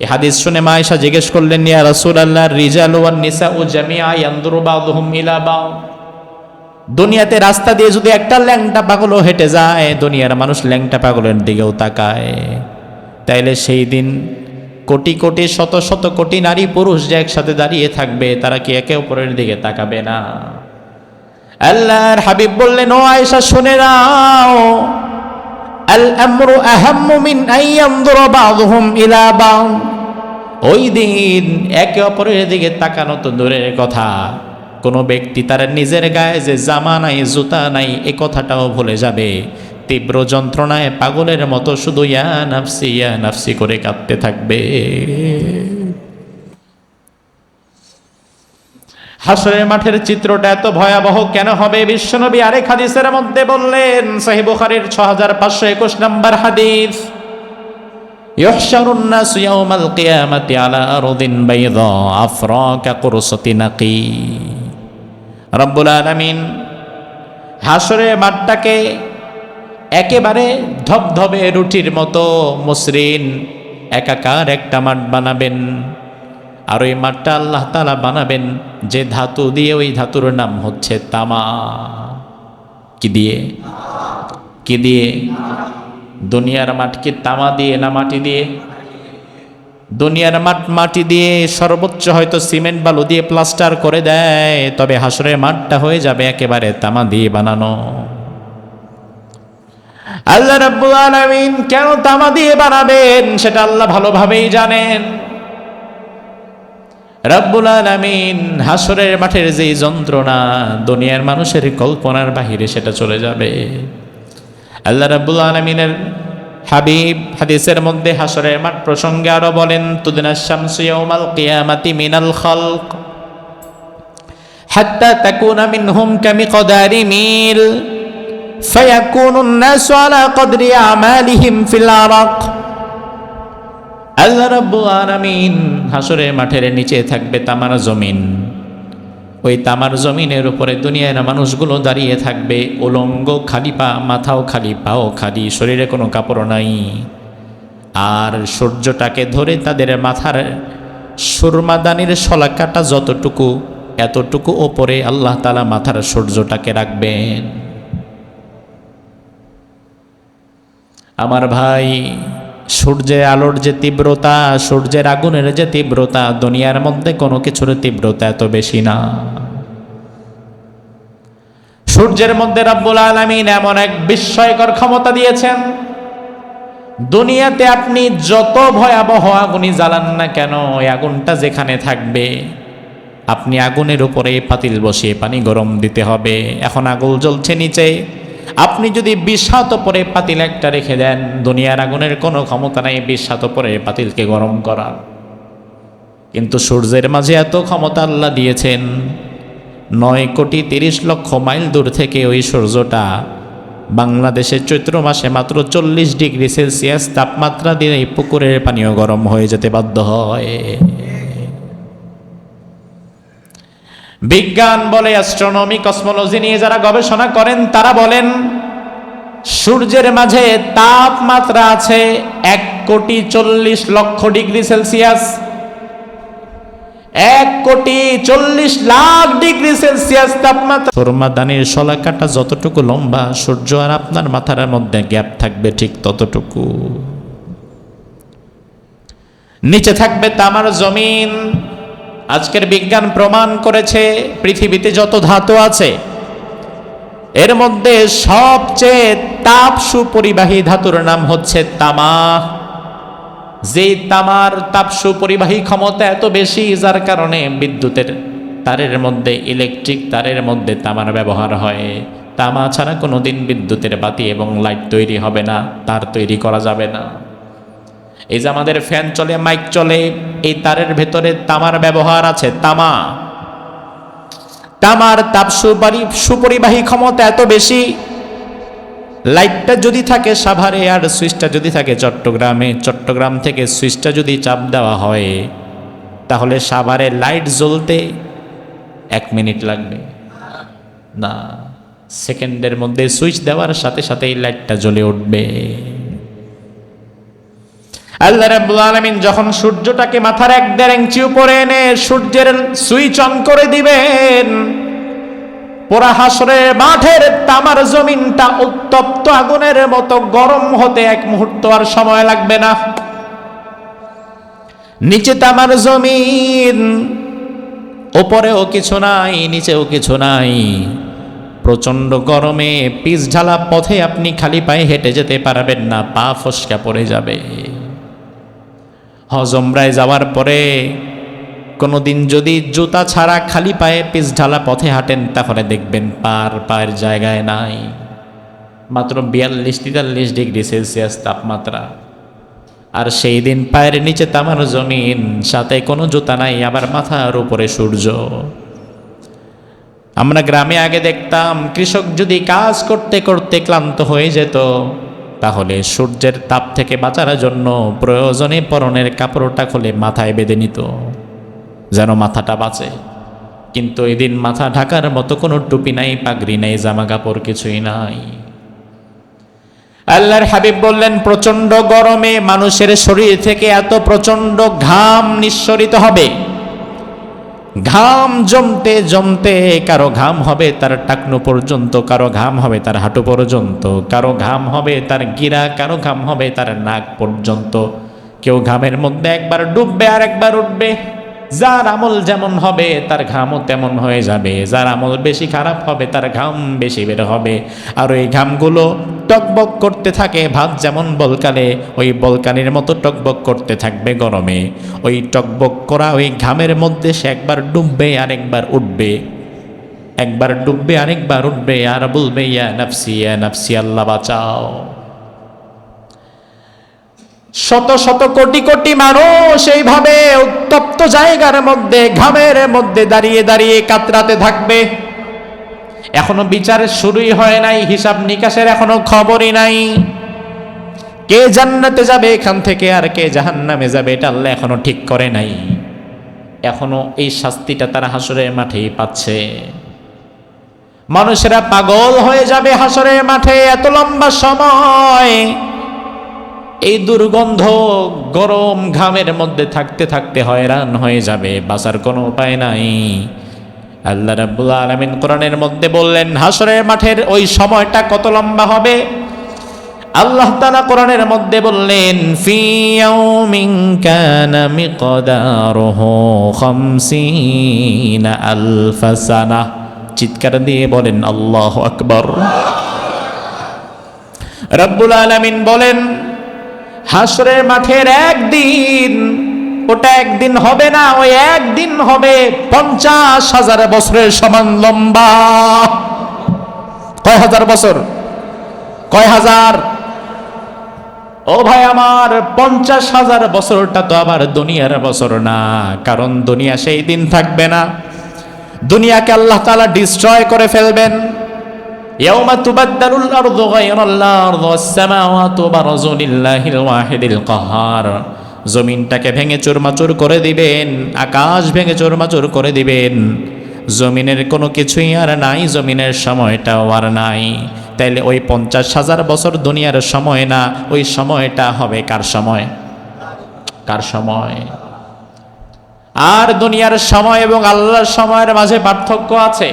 এই হাদিস শুনে মা আয়েশা জিজ্ঞেস করলেন, ইয়া রাসূলুল্লাহ, রিজালু ওয়ান নিসাউ জামিআ ইয়ানদুরু বাযুহুম ইলা বা'দ। দুনিয়াতে রাস্তা দিয়ে যদি একটা ল্যাংটা পাগলও হেঁটে যায়, দুনিয়ার মানুষ ল্যাংটা পাগলের দিকেও তাকায়, তাইলে সেই দিন কোটি কোটি শত শত কোটি নারী পুরুষ যে একসাথে দাঁড়িয়ে থাকবে, তারা কি একে অপরের দিকে তাকাবে না? আল্লাহর হাবিব বললেন, ও আয়েশা শুনে নাও, আল আমরু আহাম্মু মিন আইয়ানদুরা বাযুহুম ইলা বা'দ। ওই দিন একে অপরের দিকে তাকানো তো দূরের কথা, কোনো ব্যক্তি তার নিজের গায়ে যে জামা নাই, জুতা নাই, এ কথাটাও ভুলে যাবে। তীব্র যন্ত্রণায় পাগলের মতো শুধু ইয়া নাফসি করে কাঁদতে থাকবে। হাসরের মাঠের চিত্রটা এত ভয়াবহ কেন হবে? বিশ্বনবী আরেক হাদিসের মধ্যে বললেন, সহিহ বুখারীর 6521 নম্বর হাদিস, ইহশারুন নাস ইয়াউমাল কিয়ামাতি আলা আরদিন বাইদা আফরা কাকুরসাতি নাকি। রব্বুল আলামিন হাসরের মাঠটাকে একেবারে ধবধবে রুটির মতো মসৃণ একাকার একটা মাঠ বানাবেন। আর ওই মাঠটা আল্লাহ তাআলা বানাবেন যে ধাতু দিয়ে, ওই ধাতুর নাম হচ্ছে তামা। কি দিয়ে? দুনিয়ার মাঠ কি তামা দিয়ে না মাটি দিয়ে? দুনিয়ার মাঠ মাটি দিয়ে, সর্বোচ্চ হয়তো সিমেন্ট বালু দিয়ে প্লাস্টার করে দেয়, তবে হাসরের মাঠটা হয়ে যাবে একেবারে তামা দিয়ে বানানো। আল্লাহ রাব্বুল আলামিন কেন তামা দিয়ে বানাবেন সেটা আল্লাহ ভালোভাবেই জানেন। রাব্বুল আলামিন হাসরের মাঠের যেই যন্ত্রণা দুনিয়ার মানুষের কল্পনার বাহিরে সেটা চলে যাবে। আল্লাহ রাব্বুল আলামিনের হাবিব হাদিসের মধ্যে হাসরের মাঠ প্রসঙ্গে আরো বলেন, তুদনাশ শামসু ইয়াউমাল কিয়ামাতি মিনাল খালক হাত্তা তাকুনা মিনহুম কামিকদারি মিল ফায়াকুনুন নাসু আলা কদরি আমালিহিম ফিল আরাক। আল্লাহ রাব্বুল আলামিন হাসরের মাঠের নিচে থাকবে তামার জমিন, ওই তামার জমিনের উপরে দুনিয়ার মানুষগুলো দাঁড়িয়ে থাকবে উলঙ্গ, খালি পা, মাথাও খালি, পাও খালি, শরীরে কোনো কাপড় নাই। আর সূর্যটাকে ধরে তাদের মাথার সুরমাদানির শলাকাটা যতটুকু, এতটুকু ওপরে আল্লাহ তাআলা মাথার সূর্যটাকে রাখবেন। আমার ভাই, সূর্যের আলোর যে তীব্রতা, সূর্যের আগুনের যে তীব্রতা, দুনিয়ার মধ্যে কোনো কিছুর তীব্রতা এত বেশি না। সূর্যের মধ্যে রাব্বুল আলামিন এমন এক বিস্ময়কর ক্ষমতা দিয়েছেন, দুনিয়াতে আপনি যত ভয়াবহ আগুনই জ্বালান না কেন, ওই আগুনটা যেখানে থাকবে, আপনি আগুনের উপরে পাতিল বসিয়ে পানি গরম দিতে হবে। এখন আগুন জ্বলছে নিচে, আপনি যদি 20 হাত উপরে পাতিল একটা রেখে দেন, দুনিয়ার আগুনের কোনো ক্ষমতা নাই 20 হাত উপরে পাতিলকে গরম করার। কিন্তু সূর্যের মাঝে এত ক্ষমতা আল্লাহ দিয়েছেন, 9 কোটি 30 লক্ষ মাইল দূর থেকে ওই সূর্যটা বাংলাদেশে চৈত্র মাসে মাত্র 40 ডিগ্রি সেলসিয়াস তাপমাত্রা দিয়ে এই পুকুরের পানিও গরম হয়ে যেতে বাধ্য হয়। বিজ্ঞান বলে, অ্যাস্ট্রোনমি, কসমোলজি নিয়ে যারা গবেষণা করেন তারা বলেন সূর্যের মাঝে তাপমাত্রা আছে 1,40,00,000 ডিগ্রি সেলসিয়াস। 1,40,00,000 ডিগ্রি সেলসিয়াস তাপমাত্রা। সুরমাদানির শলাকাটা যতটুকু লম্বা, সূর্য আর আপনার মাথার মধ্যে গ্যাপ থাকবে ঠিক ততটুকু। নিচে থাকবে তামার জমিন। আজকের বিজ্ঞান প্রমাণ করেছে পৃথিবীতে যত ধাতু আছে এর মধ্যে সবচেয়ে তাপ সুপরিবাহী ধাতুর নাম হচ্ছে তামা। যে তামার তাপ সুপরিবাহী ক্ষমতা এত বেশি, যার কারণে বিদ্যুতের তারের মধ্যে, ইলেকট্রিক তারের মধ্যে তামার ব্যবহার হয়। তামা ছাড়া কোনোদিন বিদ্যুতের বাতি এবং লাইট তৈরি হবে না, তার তৈরি করা যাবে না। এই যে আমাদের ফ্যান চলে, মাইক চলে, এই তারের ভেতরে তামার ব্যবহার আছে। তামার তাপ সুপরিবাহী ক্ষমতা এত বেশি, লাইটটা যদি থাকে সাভারে আর সুইচটা যদি থাকে চট্টগ্রামে, চট্টগ্রাম থেকে সুইচটা যদি চাপ দেওয়া হয় তাহলে সাভারে লাইট জ্বলতে 1 মিনিট লাগবে না, সেকেন্ডের মধ্যে সুইচ দেওয়ার সাথে সাথে এই লাইটটা জ্বলে উঠবে। আল্লাহ রাব্বুল আলামিন যখন সূর্যটাকে মাথার 1-1.5 ইঞ্চি উপরে এনে সূর্যের সুইচ অন করে দিবেন, পুরা হাসরের মাঠের তামার জমিনটা উত্তপ্ত আগুনের মতো গরম হতে 1 মুহূর্ত আর সময় লাগবে না। নিচে তামার জমিন, উপরেও কিছু নাই, নিচেও কিছু নাই। প্রচন্ড গরমে পিচ ঢালা পথে আপনি খালি পায়ে হেঁটে যেতে পারবেন না, পা ফসকা পড়ে যাবে। হজ উমরায় যাওয়ার পরে কোনোদিন যদি জুতা ছাড়া খালি পায়ে পিচ ঢালা পথে হাঁটেন তাহলে দেখবেন পায়ের জায়গায় নাই। মাত্র 42-43 ডিগ্রি সেলসিয়াস তাপমাত্রা, আর সেই দিন পায়ের নিচে তামার জমিন, সাথে কোনো জুতা নাই, আবার মাথার উপরে সূর্য। আমরা গ্রামে আগে দেখতাম কৃষক যদি কাজ করতে করতে ক্লান্ত হয়ে যেত তাহলে সূর্যের তাপ থেকে বাঁচার জন্য প্রয়োজনে পরনের কাপড়টা খুলে মাথায় বেঁধে নিত যেন মাথাটা বাঁচে। কিন্তু এদিন মাথা ঢাকার মতো কোনো টুপি নাই, পাগড়ি নাই, জামা কাপড় কিছুই নাই। আল্লাহর হাবিব বললেন প্রচন্ড গরমে মানুষের শরীর থেকে এত প্রচন্ড ঘাম নিঃসরিত হবে, ঘাম জমতে জমতে কারো ঘাম হবে তার টাকনু পর্যন্ত, কারো ঘাম হবে তার হাঁটু পর্যন্ত, কারো ঘাম হবে তার গিরা, কারো ঘাম হবে তার নাক পর্যন্ত। কেউ ঘামের মধ্যে একবার ডুববে আর একবার উঠবে। যার আমল যেমন হবে তার ঘামও তেমন হয়ে যাবে, যার আমল বেশি খারাপ হবে তার ঘাম বেশি বের হবে। আর ওই ঘামগুলো টকবক করতে থাকে, ভাত যেমন বলকালে ওই বলকানির মতো টকবক করতে থাকবে গরমে। ওই টকবক করা ওই ঘামের মধ্যে সে একবার ডুববে আর একবার উঠবে, একবার ডুববে আরেকবার উঠবে, আর বলবে ইয়া নাফসি আল্লাহ বাঁচাও। শত শত কোটি কোটি মানুষ এইভাবে উত্তপ্ত জায়গার মধ্যে ঘামের মধ্যে দাঁড়িয়ে দাঁড়িয়ে কাতরাতে থাকবে। এখনো বিচার শুরুই হয় নাই, হিসাব নিকাশের এখনো খবরই নাই। কে জান্নাতে যাবে এখান থেকে আর কে জাহান্নামে যাবে এটা আল্লাহ এখনো ঠিক করে নাই। এখনো এই শাস্তিটা তারা হাসরের মাঠেই পাচ্ছে। মানুষেরা পাগল হয়ে যাবে হাসরের মাঠে, এত লম্বা সময় এই দুর্গন্ধ গরম ঘামের মধ্যে থাকতে থাকতে হয়রান হয়ে যাবে, বাঁচার কোনো উপায় নাই। আল্লাহ রাব্বুল আলামিন কোরআনের মধ্যে বললেন হাসরের মাঠের ওই সময়টা কত লম্বা হবে। আল্লাহ তাআলা কোরআনের মধ্যে বললেন ফি ইয়াউমিন কানা মিকদারুহু 50 আলফ সানাহ। চিৎকার দিয়ে বলেন আল্লাহু আকবার। রাব্বুল আলামিন বলেন হাসরের মাঠের একদিন, ওটা একদিন হবে না, ওই একদিন হবে 50,000 বছরের সমান লম্বা। কয় হাজার বছর? কয় হাজার? ও ভাই আমার, 50,000 বছরটা তো আবার দুনিয়ার বছর না, কারণ দুনিয়া সেই দিন থাকবে না। দুনিয়াকে আল্লাহ তাআলা ডিস্ট্রয় করে ফেলবেন। ইয়াউমা তুবাদদালুল আরদু গায়রাল আরদি ওয়াস সামাওয়াতু বারাজু লিল্লাহিল ওয়াহিদিল কাহ্হার। জমিনটাকে ভেঙে চুরমাচুর করে দিবেন, আকাশ ভেঙে চুরমাচুর করে দিবেন। জমিনের কোনো কিছুই আর নাই, জমিনের সময়টাও আর নাই। তাইলে ওই 50,000 বছর দুনিয়ার সময় না, ওই সময়টা হবে কার সময়? কার সময়? আর দুনিয়ার সময় এবং আল্লাহর সময়ের মাঝে পার্থক্য আছে।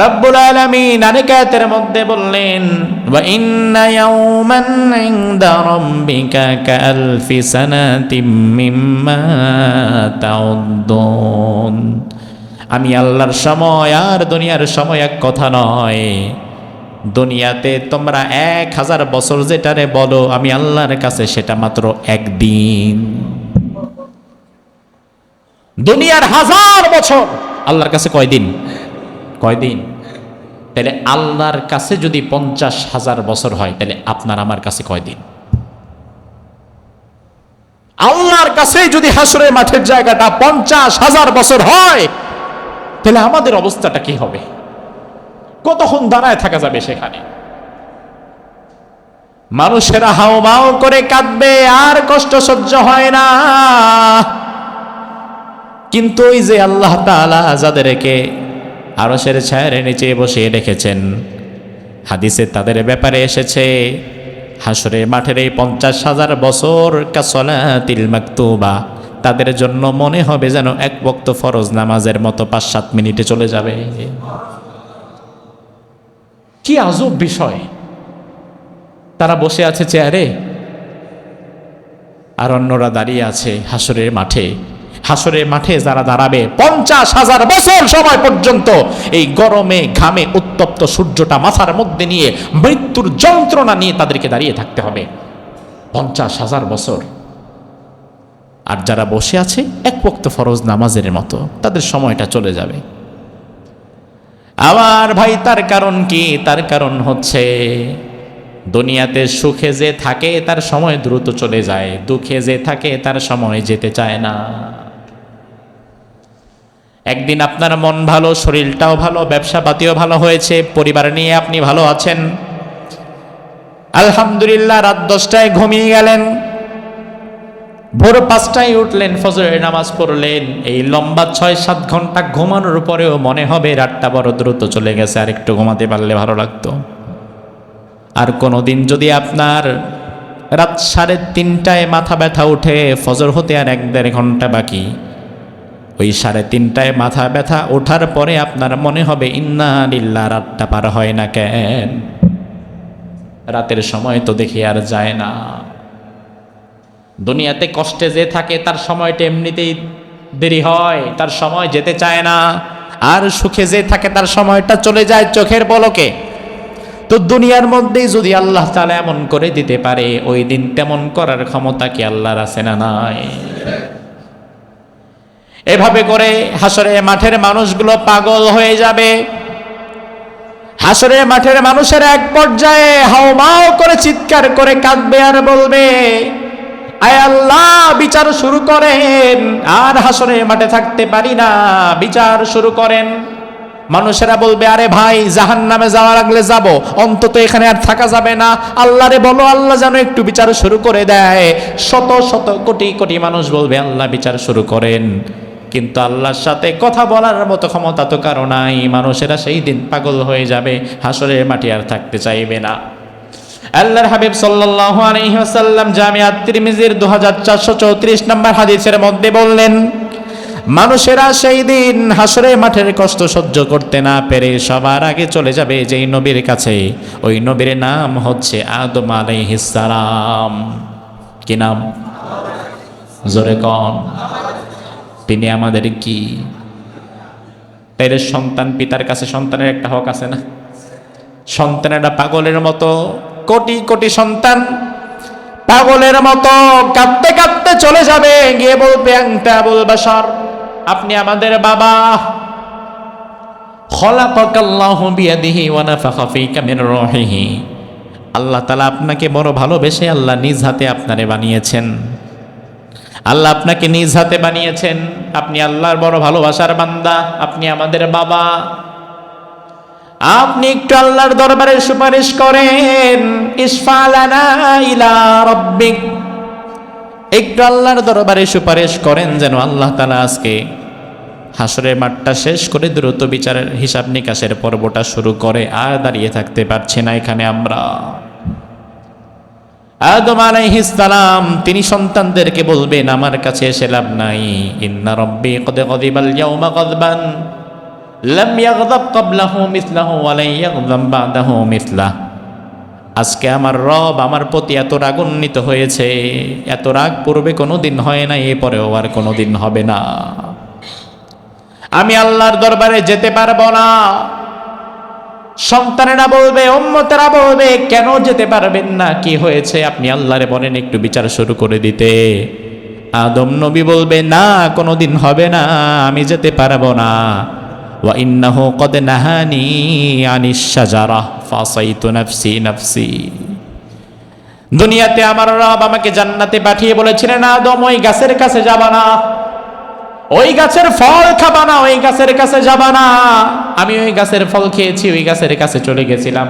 রব্বুল আলামিন আরেক আয়াতের মধ্যে বললেন, ওয়া ইন্না ইয়াওমান ইনদা রাব্বিকা কাআলফি সানাতিম মিম্মা তাউদ্দুন। আমি আল্লাহর সময় আর দুনিয়ার সময় এক কথা নয়। দুনিয়াতে তোমরা 1000 বছর যেটারে বলো, আমি আল্লাহর কাছে সেটা মাত্র একদিন। দুনিয়ার 1000 বছর আল্লাহর কাছে কয়দিন? কয়দিন? তাহলে আল্লাহর কাছে যদি 50,000 বছর হয়, তাহলে আপনার আমার কাছে কয়দিন? আল্লাহর কাছে যদি হাসরের মাঠের জায়গাটা 50,000 বছর হয়, তাহলে আমাদের অবস্থাটা কি হবে? কতক্ষণ দাঁড়ায় থাকা যাবে সেখানে? মানুষেরা হাউমাউ করে কাঁদবে, আর কষ্ট সহ্য হয় না। কিন্তু ওই যে আল্লাহ তাআলা যাদেরকে আরশের ছায়ার নিচে বসিয়ে রেখেছেন, হাদিসে তাদের ব্যাপারে এসেছে, হাসরের মাঠের এই 50,000 বছর কাসলাতিল মাকতুবা, তাদের জন্য মনে হবে যেন এক ওয়াক্ত ফরজ নামাজের মতো 5-7 মিনিটে চলে যাবে। কি আজব বিষয়! তারা বসে আছে চেয়ারে, আর অন্যরা দাঁড়িয়ে আছে হাসরের মাঠে। হাসরের মাঠে যারা দাঁড়াবে 50,000 বছর সময় পর্যন্ত এই গরমে ঘামে উত্তপ্ত সূর্যটা মাথার মধ্যে নিয়ে মৃত্যুর যন্ত্রণা নিয়ে তাদেরকে দাঁড়িয়ে থাকতে হবে 50,000 বছর। আর যারা বসে আছে এক ওয়াক্ত ফরজ নামাজের মতো, তাদের সময়টা চলে যাবে। আমার ভাই, তার কারণ কি? তার কারণ হচ্ছে দুনিয়াতে সুখে যে থাকে তার সময় দ্রুত চলে যায়, দুঃখে যে থাকে তার সময় যেতে চায় না। একদিন আপনার মন ভালো, শরীরটাও ভালো, ব্যবসা পাতিও ভালো হয়েছে, পরিবার নিয়ে আপনি ভালো আছেন, আলহামদুলিল্লাহ। রাত 10টায় ঘুমিয়ে গেলেন, ভোর 5টায় উঠলেন, ফজরের নামাজ পড়লেন। এই লম্বা 6-7 ঘন্টা ঘুমানোর পরেও মনে হবে রাতটা বড় দ্রুত চলে গেছে, আর একটু ঘুমাতে পারলে ভালো লাগতো। আর কোনোদিন যদি আপনার রাত 3:30টায় মাথা ব্যথা উঠে, ফজর হতে আর 1-1.5 ঘন্টা বাকি, ওই 3:30টায় মাথা ব্যথা ওঠার পরে আপনার মনে হবে ইন্না লিল্লাহ, রাতটা পার হয় না কেন? রাতের সময় তো দেখি আর যায় না। দুনিয়াতে কষ্টে যে থাকে তার সময়টা এমনিতেই দেরি হয়, তার সময় যেতে চায় না। আর সুখে যে থাকে তার সময়টা চলে যায় চোখের পলকে। তো দুনিয়ার মধ্যেই যদি আল্লাহ তাআলা এমন করে দিতে পারে, ওই দিন তেমন করার ক্ষমতা কি আল্লাহর আছে না নাই? এভাবে করে হাসরের মাঠের মানুষগুলো পাগল হয়ে যাবে। হাসরের মাঠের মানুষের এক পর্যায়ে হাউমাউ করে চিৎকার করে কাঁদবে আর বলবে, আয় আল্লাহ, বিচার শুরু করেন, আর হাসরের মাঠে থাকতে পারি না, বিচার শুরু করেন। মানুষেরা বলবে, আরে ভাই, জাহান্নামে যাওয়ার আগলে যাব, অন্তত এখানে আর থাকা যাবে না, আল্লাহরে বলো আল্লাহ যেন একটু বিচার শুরু করে দেয়। শত শত কোটি কোটি মানুষ বলবে, আল্লাহ বিচার শুরু করেন। কিন্তু আল্লাহর সাথে কথা বলার মতো ক্ষমতা তো কারো নাই। মানুষেরা সেই দিন পাগল হয়ে যাবে, হাসরের মাঠে আর থাকতে চাইবে না। আল্লাহর হাবিব সাল্লাল্লাহু আলাইহি ওয়াসাল্লাম জামিআ তিরমিজির 2434 নম্বর হাদিসের মধ্যে বললেন, মানুষেরা সেই দিন হাসরের মাঠের কষ্ট সহ্য করতে না পেরে সবার আগে চলে যাবে যেই নবীর কাছে। ওই নবীর নাম হচ্ছে আদম আলাইহিস সালাম। কি নাম? জোরে কোন? তিনি আমাদের কি? তাইলে সন্তান, পিতার কাছে সন্তানের একটা হক আছে না? সন্তানেরা পাগলের মতো, কোটি কোটি সন্তান পাগলের মতো কাঁদতে কাঁদতে চলে যাবে, গিয়ে বলবে, আনতা আবুল বাশার, আপনি আমাদের বাবা। খলাকাল্লাহু বিয়াদিহি ওয়া নাফাখা ফীকা মির রূহিহি, আল্লাহ তাআলা আপনাকে বড় ভালোবেসে আল্লাহ নিজ হাতে আপনারে বানিয়েছেন। আল্লাহ আপনাকে নিজ হাতে বানিয়েছেন, আপনি আল্লাহর বড় ভালোবাসার বান্দা, আপনি আমাদের বাবা। আপনি একটু আল্লাহর দরবারে সুপারিশ করেন, ইসফালানা ইলা রাব্বিক, একটু আল্লাহর দরবারে সুপারিশ করেন যেন আল্লাহ তাআলা আজকে হাসরের মাঠটা শেষ করে দ্রুত বিচারের হিসাব নিকাশের পর্বটা শুরু করে। আর দাঁড়িয়ে থাকতে পারছি না এখানে আমরা। আদম আলাইহিস সালাম তিনি সন্তানদেরকে বলবেন আমার কাছে এসে লাভ নাই, ইন্না রাব্বি কদ গযিবাল ইয়াউমা গযবান লাম ইয়াগযাব ক্বাবলাহু মিসলাহু ওয়া লা ইয়াগযাব বা'দাহু মিসলাহু। আজকে আমার রব আমার প্রতি এত রাগান্বিত হয়েছে, এত রাগ পূর্বে কোনোদিন হয় না, এরপরেও আর কোনোদিন হবে না। আমি আল্লাহর দরবারে যেতে পারবো না। সন্তানেরা বলবে, উম্মতেরা বলবে, কেন যেতে পারবেন না, কি হয়েছে? আপনি আল্লাহরে বলেন একটু বিচার শুরু করে দিতে। আদম নবী বলবে, না, কোনোদিন হবে না, আমি যেতে পারবো না। ওয়া ইন্নাহু ক্বাদ নাহানি আনিশ শাজারাহ ফাসাইতু নাফসি নাফসি। দুনিয়াতে আমার রব আমাকে জান্নাতে পাঠিয়ে বলেছিলেন, আদম ওই গাছের কাছে যাবা না, ওই গাছের ফল খাবা না, ওই গাছের কাছে যাবা না। আমি ওই গাছের ফল খেয়েছি, ওই গাছের কাছে চলে গেছিলাম।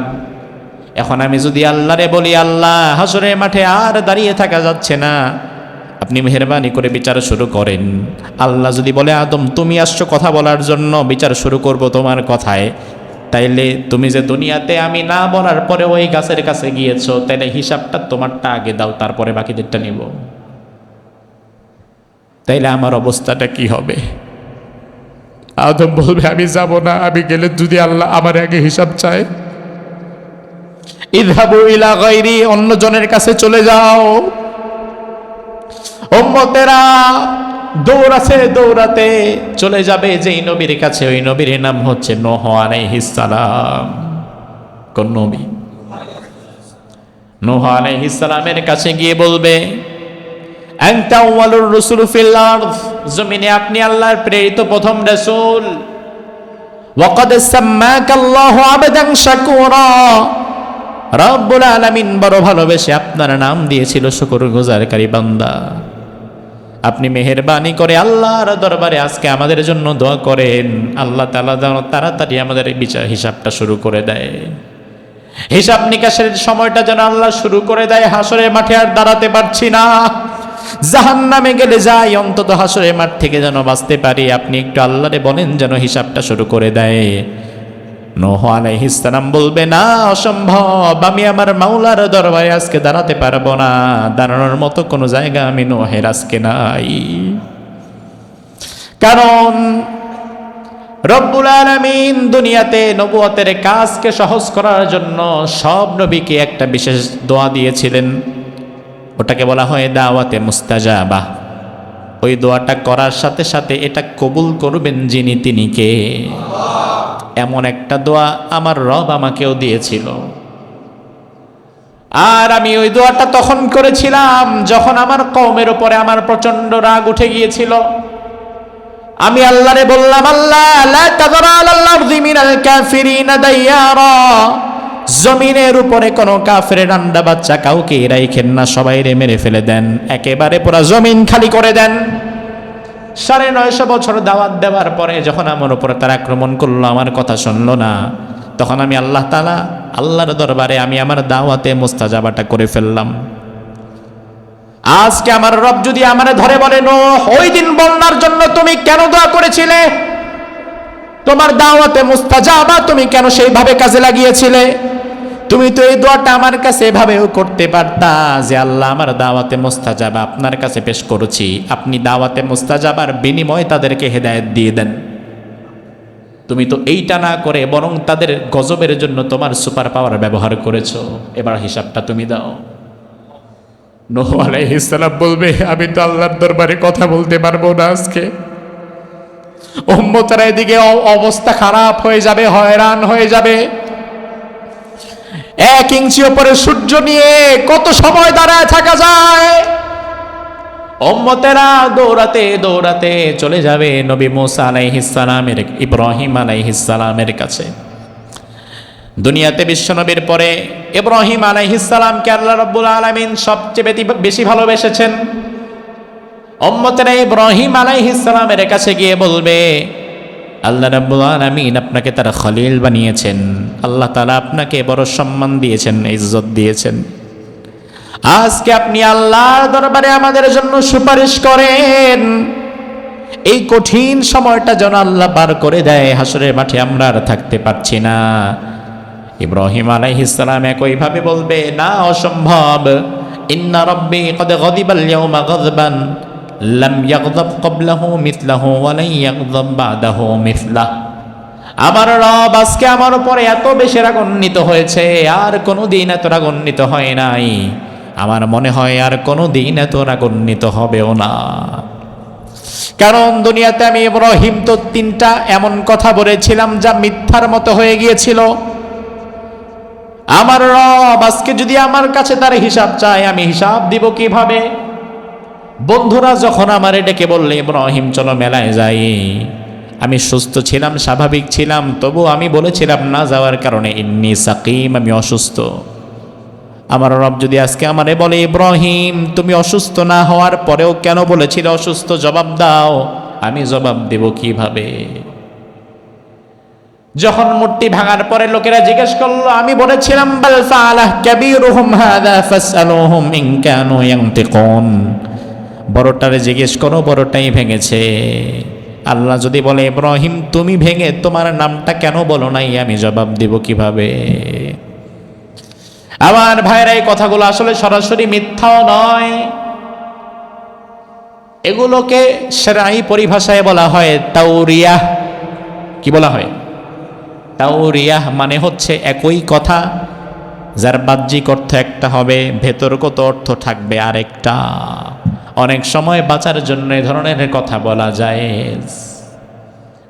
এখন আমি যদি আল্লাহরে বলি, আল্লাহ হাসরের মাঠে আর দাঁড়িয়ে থাকা যাচ্ছে না, আপনি মেহেরবানি করে বিচার শুরু করেন। আল্লাহ যদি বলে, আদম তুমি আসছো কথা বলার জন্য, বিচার শুরু করব তোমার কথায়, তাইলে তুমি যে দুনিয়াতে আমি না বলার পরে ওই গাছের কাছে গিয়েছো, তাইলে হিসাবটা তোমারটা আগে দাও, তারপরে বাকিদেরটা নিব। তাইলে আমার অবস্থাটা কি হবে? আদম বলবে, আমি যাব না, আমি গেলে যদি আল্লাহ আমার আগে হিসাব চায়। ইযহাবু ইলা গায়রি, অন্য জনের কাছে চলে যাও। উম্মতেরা দৌড়াছে, দৌড়াতে চলে যাবে যেই নবীর কাছে, ওই নবীর নাম হচ্ছে নূহ আলাইহিস সালাম। কোন নবী? নূহ আলাইহিস সালামের কাছে গিয়ে বলবে, আনতা আউয়ালুর রাসূল ফিল আরদ, জমিনে আপনি আল্লাহর প্রেরিত প্রথম রাসূল। ওয়া ক্বাদ সাম্মাকাল্লাহু আবদান শাকুরা, রব্বুল আলামিন বড় ভালোবেসে আপনার নাম দিয়েছিল শুকরগুজারকারী বান্দা। আপনি মেহেরবানি করে আল্লাহর দরবারে আজকে আমাদের জন্য দোয়া করেন, আল্লাহ তাআলা যেন তাড়াতাড়ি আমাদের বিচার হিসাবটা শুরু করে দেয়। হিসাব নিকাশের সময়টা যেন আল্লাহ শুরু করে দেয়। হাসরের মাঠে আর দাঁড়াতে পারছি না, জাহান্নামে গেলে যাই, অন্তত হাসরের মাঠ থেকে যেন বাঁচতে পারি। আপনি একটু আল্লাহরে বলেন যেন হিসাবটা শুরু করে দেয়। নূহ আলাইহিস সালাম বলবে, না, অসম্ভব, আমি আমার মাওলার দরবারে আজকে দাঁড়াতে পারবো না, দাঁড়ানোর মতো কোনো জায়গা আমি নূহের আজকে নাই। কারণ রব্বুল আলামিন দুনিয়াতে নবুয়তের কাজকে সহজ করার জন্য সব নবীকে একটা বিশেষ দোয়া দিয়েছিলেন, ওটাকে বলা হয় দাওয়াতে মুস্তাজাবা। ওই দোয়াটা করার সাথে সাথে এটা কবুল করবেন যিনি, তিনি কে? এমন একটা দোয়া আমার রব আমাকেও দিয়েছিল। আর আমি ওই দোয়াটা তখন করেছিলাম যখন আমার কওমের উপরে আমার প্রচন্ড রাগ উঠে গিয়েছিল। আমি আল্লাহরে বললাম, আল্লাহ লা তাযরা আলাল আরদি মিনাল কাফিরিনা দাইয়ারা, জমিনের উপরে কোনো কাফেরের আন্ডা বাচ্চা কাউকে রাইখেন না, সবাইরে মেরে ফেলে দেন, একেবারে পুরো জমিন খালি করে দেন। ৯৫০ বছর দাওয়াত দেওয়ার পরে যখন আমার উপরে তারা আক্রমণ করলো, আমার কথা শুনলো না, তখন আমি আল্লাহ তাআলা আল্লাহর দরবারে আমি আমার দাওয়াতে মুস্তাজাবাটা করে ফেললাম। আজকে আমার রব যদি আমারে ধরে বলে, নূহ ওই দিন বন্যার জন্য তুমি কেন দোয়া করেছিলে? তোমার দাওয়াতে মুস্তাজাবা তুমি কেন সেইভাবে কাজে লাগিয়েছিলে? তুমি তো এই দোয়াটা আমার কাছে এভাবেও করতে পারতা যে আল্লাহ আমার দাওয়াতে মুস্তাজাবা আপনার কাছে পেশ করেছি, আপনি দাওয়াতে মুস্তাজাবার বিনিময়ে তাদেরকে হেদায়েত দিয়ে দেন। তুমি তো এইটা না করে বরং তাদের গজবের জন্য তোমার সুপার পাওয়ার ব্যবহার করেছো, এবার হিসাবটা তুমি দাও। নূহ আলাইহিস সালাম বলবে, আমি তো আল্লাহর দরবারে কথা বলতে পারবো না আজকে। উম্মতের এদিকে অবস্থা খারাপ হয়ে যাবে, হয়রান হয়ে যাবে। 1 ইঞ্চি উপরে সূর্য নিয়ে কত সময় দাঁড়ায় থাকা যায়? উম্মতেরা দৌড়াতে দৌড়াতে চলে যাবে নবী মুসা আলাইহিস সালামের, ইব্রাহিম আলাইহিস সালামের কাছে। দুনিয়াতে বিশ্বনবীর পরে ইব্রাহিম আলাইহিস সালামকে আল্লাহ রাব্বুল আলামিন সবচেয়ে বেশি ভালোবেসেছেন। উম্মতেরা ইব্রাহিম আলাইহিস সালামের কাছে গিয়ে বলবে, আল্লাহ রাব্বুল আলামিন আপনাকে তার খলিল বানিয়েছেন। আল্লাহ তাআলা আপনাকে বড় সম্মান দিয়েছেন, ইজ্জত দিয়েছেন। আজকে আপনি আল্লাহর দরবারে আমাদের জন্য সুপারিশ করেন, এই কঠিন সময়টা যেন আল্লাহ পার করে দেয়। হাসরের মাঠে আমরা আর থাকতে পারছি না। ইব্রাহিম আলাইহিস সালাম একইভাবে বলবে, না, অসম্ভব। ইন্না রাব্বি ক্বাদ গাদিবাল ইয়াওমা গাযবান লাম ইয়াগযাব ক্বাবলাহু মিথলাহু ওয়া লা ইয়াগযাব বা'দাহু মিথলাহ। আমার রব আজকে আমার উপরে এত বেশি রাগান্বিত হয়েছে, আর কোনোদিন এত রাগান্বিত হয় নাই। আমার মনে হয় আর কোনোদিন এত রাগান্বিত হবেও না। কারণ দুনিয়াতে আমি ইব্রাহিম তো 3টা এমন কথা বলেছিলাম যা মিথ্যার মতো হয়ে গিয়েছিল। আমার রব আজকে যদি আমার কাছে তার হিসাব চায়, আমি হিসাব দিব কিভাবে? বন্ধুরা যখন আমারে ডেকে বললে, ইব্রাহিম চলো মেলায় যাই, আমি সুস্থ ছিলাম, স্বাভাবিক ছিলাম, তবু আমি বলেছিলাম না যাওয়ার কারণে ইন্নী সাকিম, আমি অসুস্থ। আমার রব যদি আজকে আমারে বলে, ইব্রাহিম তুমি অসুস্থ না হওয়ার পরেও কেন বলেছিলে অসুস্থ, জবাব দাও, আমি জবাব দেব কিভাবে? যখন মূর্তি ভাঙার পরে লোকেরা জিজ্ঞেস করলো, আমি বলেছিলাম বাল ফাআলাহ কাবীরুহুম হাযা ফাসআলুহুম ইন কানু ইয়ানতিকুন, বড়টারে জিজ্ঞেস করো, বড়টাই ভেঙেছে। আল্লাহ যদি বলে, ইব্রাহিম তুমি ভেঙে তোমার নামটা কেন বলো নাই, আমি জবাব দেব কিভাবে? আমার ভাইরা, এই কথাগুলো আসলে সরাসরি মিথ্যাও নয়, এগুলোকে শরঈ পরিভাষায় বলা হয় তাওরিয়াহ। কি বলা হয়? তাওরিয়াহ মানে হচ্ছে একই কথা, যার বাহ্যিক অর্থ একটা হবে, ভেতরগত অর্থ থাকবে আরেকটা। অনেক সময় বাঁচার জন্য এই ধরনের কথা বলা যায়।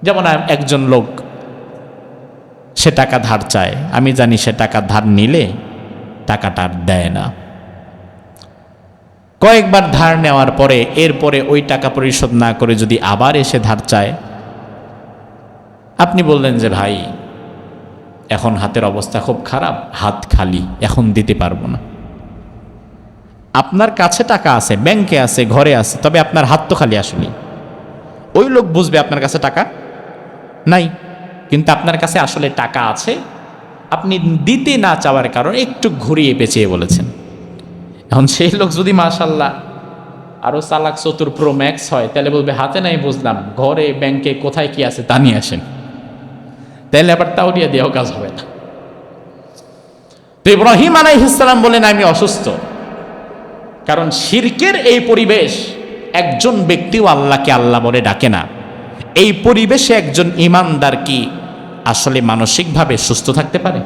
যেমন একজন লোক সে টাকা ধার চায়, আমি জানি সে টাকা ধার নিলে টাকাটা আর দেয় না। কয়েকবার ধার নেওয়ার পরে এরপরে ওই টাকা পরিশোধ না করে যদি আবার এসে ধার চায়, আপনি বললেন যে ভাই এখন হাতের অবস্থা খুব খারাপ, হাত খালি, এখন দিতে পারবো না। আপনার কাছে টাকা আছে, ব্যাংকে আছে, ঘরে আছে, তবে আপনার হাত তো খালি। আসলে ওই লোক বুঝবে আপনার কাছে টাকা নাই, কিন্তু আপনার কাছে আসলে টাকা আছে, আপনি দিতে না চাওয়ার কারণে একটু ঘুরিয়ে পেঁচিয়ে বলেছেন। এখন সেই লোক যদি মাশাআল্লাহ আরো চালাক চতুর প্রো ম্যাক্স হয়, তাহলে বলবে হাতে নাই বুঝলাম, ঘরে ব্যাংকে কোথায় কি আছে তা নিয়ে আসেন, তাহলে আবার তাওরিয়া দিয়েও কাজ হবে না। তো ইব্রাহিম আলাইহিস সালাম বলেন, আমি অসুস্থ। কারণ শিরকের এই পরিবেশ, একজন ব্যক্তিও আল্লাহকে আল্লাহ বলে ডাকে না। এই পরিবেশে একজন ঈমানদার কি আসলে মানসিকভাবে সুস্থ থাকতে পারে?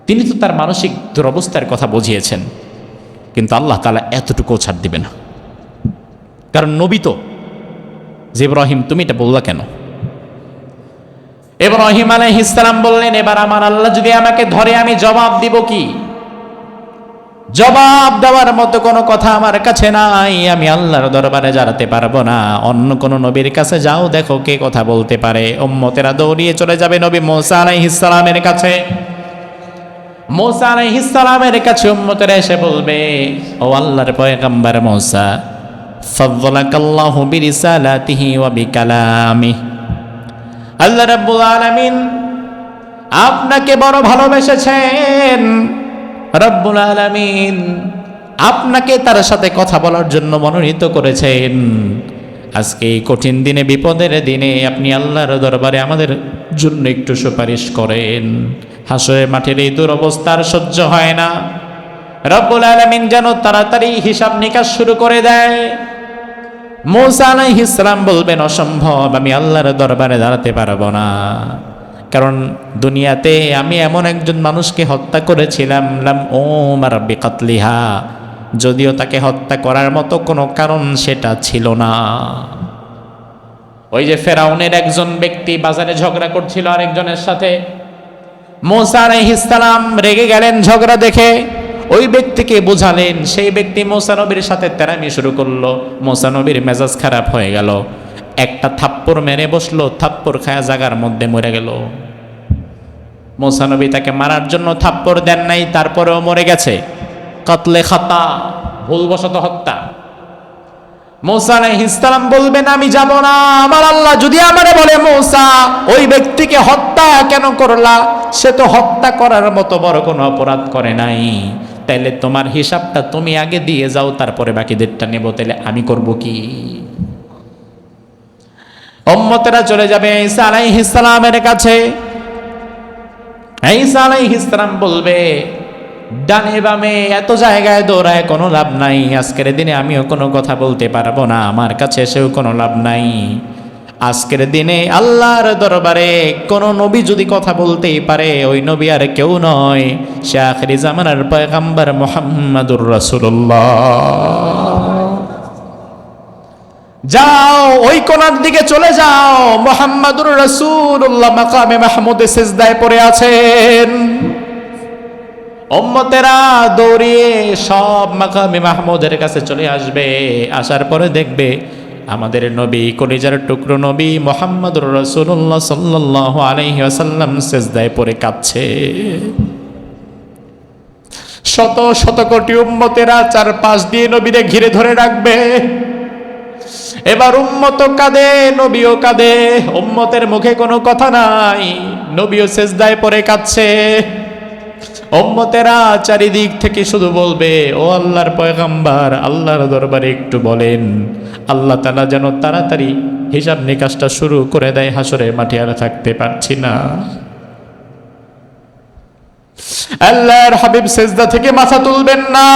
তিনি তো তার মানসিক দুরবস্থার কথা বুঝিয়েছেন, কিন্তু আল্লাহ তাআলা এতটুকুও ছাড় দিবে না। কারণ নবী তো, যে ইব্রাহিম তুমি এটা বললা কেন? ইব্রাহিম আলাইহিস সালাম বললেন, এবার আমার আল্লাহ যদি আমাকে ধরে, আমি জবাব দিব কি? জবাব দেওয়ার মতো কোনো কথা আমার কাছে নাই, আমি আল্লাহর দরবারে জানাতে পারবো না। অন্য কোনো নবীর কাছে যাও, দেখো কে কথা বলতে পারে। উম্মতেরা দৌড়িয়ে চলে যাবে নবী মূসা আলাইহিস সালামের কাছে। মূসা আলাইহিস সালামের কাছে উম্মতেরা এসে বলবে, ও আল্লাহর পয়গম্বর মূসা, ফাদলাকাল্লাহু বিরিসালাতিহি ওয়া বিকালামিহি, আল্লাহ রাব্বুল আলামিন আপনাকে বড় ভালোবেসেছেন। রব্বুল আলামিন আপনাকে তার সাথে কথা বলার জন্য মনোনীত করেছেন। আজকে এই কঠিন দিনে, বিপদের দিনে আপনি আল্লাহর দরবারে আমাদের জন্য একটু সুপারিশ করেন। হাসরের মাঠের এই দুরবস্থার সহ্য হয় না। রব্বুল আলামিন যেন তাড়াতাড়ি হিসাব নিকাশ শুরু করে দেয়। মূসা আলাইহিস সালাম বলবেন, অসম্ভব, আমি আল্লাহর দরবারে দাঁড়াতে পারবো না। কারণ দুনিয়াতে আমি এমন একজন মানুষকে হত্যা করেছিলাম, লাম উমার বিকাতলিহা, যদিও তাকে হত্যা করার মতো কোনো কারণ সেটা ছিল না। ওই যে ফেরাউনের একজন ব্যক্তি বাজারে ঝগড়া করছিল আরেকজনের সাথে, মূসা আলাইহিস সালাম রেগে গেলেন ঝগড়া দেখে, ওই ব্যক্তিকে বুঝালেন, সেই ব্যক্তি মূসা নবীর সাথে তেরামি শুরু করলো। মূসা নবীর মেজাজ খারাপ হয়ে গেল, একটা থাপ্পড় মেরে বসলো, থাপ্পড় খায়া জায়গার মধ্যে মরে গেল। মূসা নবী তাকে মারার জন্য থাপ্পড় দেন নাই, তারপরেও মরে গেছে। কতলে খাতা, ভুলবশত হত্যা। মূসা আলাইহিস সালাম বলবেন আমি যাব না। আমার আল্লাহ যদি আমারে বলে মূসা ওই ব্যক্তিকে হত্যা কেন করলা, সে তো হত্যা করার মতো বড় কোনো অপরাধ করে নাই, তাইলে তোমার হিসাবটা তুমি আগে দিয়ে যাও, তারপরে বাকিদেরটা নেব, তাইলে আমি করব কি? উম্মতেরা চলে যাবে ঈসা আলাইহিস সালামের কাছে। ঈসা আলাইহিস সালাম বলবে ডানে বামে এত জায়গায় দৌড়ায় কোনো লাভ নাই, আজকের দিনে আমিও কোনো কথা বলতে পারবো না, আমার কাছে এসেও কোনো লাভ নাই। আজকের দিনে আল্লাহর দরবারে কোনো নবী যদি কথা বলতেই পারে, ওই নবী আর কেউ নয়, সে আখিরি জামানার পয়গম্বর মুহাম্মাদুর রাসূলুল্লাহ। যাও ওই কোণার দিকে চলে যাও, মুহাম্মাদুর রাসূলুল্লাহ মাকামে মাহমুদে সিজদায় পড়ে আছেন। উম্মতেরা দৌড়িয়ে সব মাকামে মাহমুদের কাছে চলে আসবে, আসার পরে দেখবে আমাদের নবী, কলিজার টুকরো নবী মুহাম্মাদুর রাসূলুল্লাহ সাল্লাল্লাহু আলাইহি ওয়াসাল্লাম সিজদায় পড়ে কাঁদছে। শত শত কোটি উম্মতেরা চারপাশ দিয়ে নবীরে ঘিরে ধরে রাখবে। এবার উম্মত কাঁদে, নবীও কাঁদে, উম্মতের মুখে কোনো কথা নাই, নবীও সিজদায় পড়ে কাঁদছে। উম্মতেরা চারিদিক থেকে শুধু বলবে ও আল্লাহর পয়গম্বর, আল্লাহর দরবারে একটু বলেন আল্লাহ তাআলা যেন তাড়াতাড়ি হিসাব নিকাশটা শুরু করে দেয়, হাসরের মাঠে আর থাকতে পারছি না। আল্লাহর হাবিব সিজদা থেকে মাথা তুলবেন না,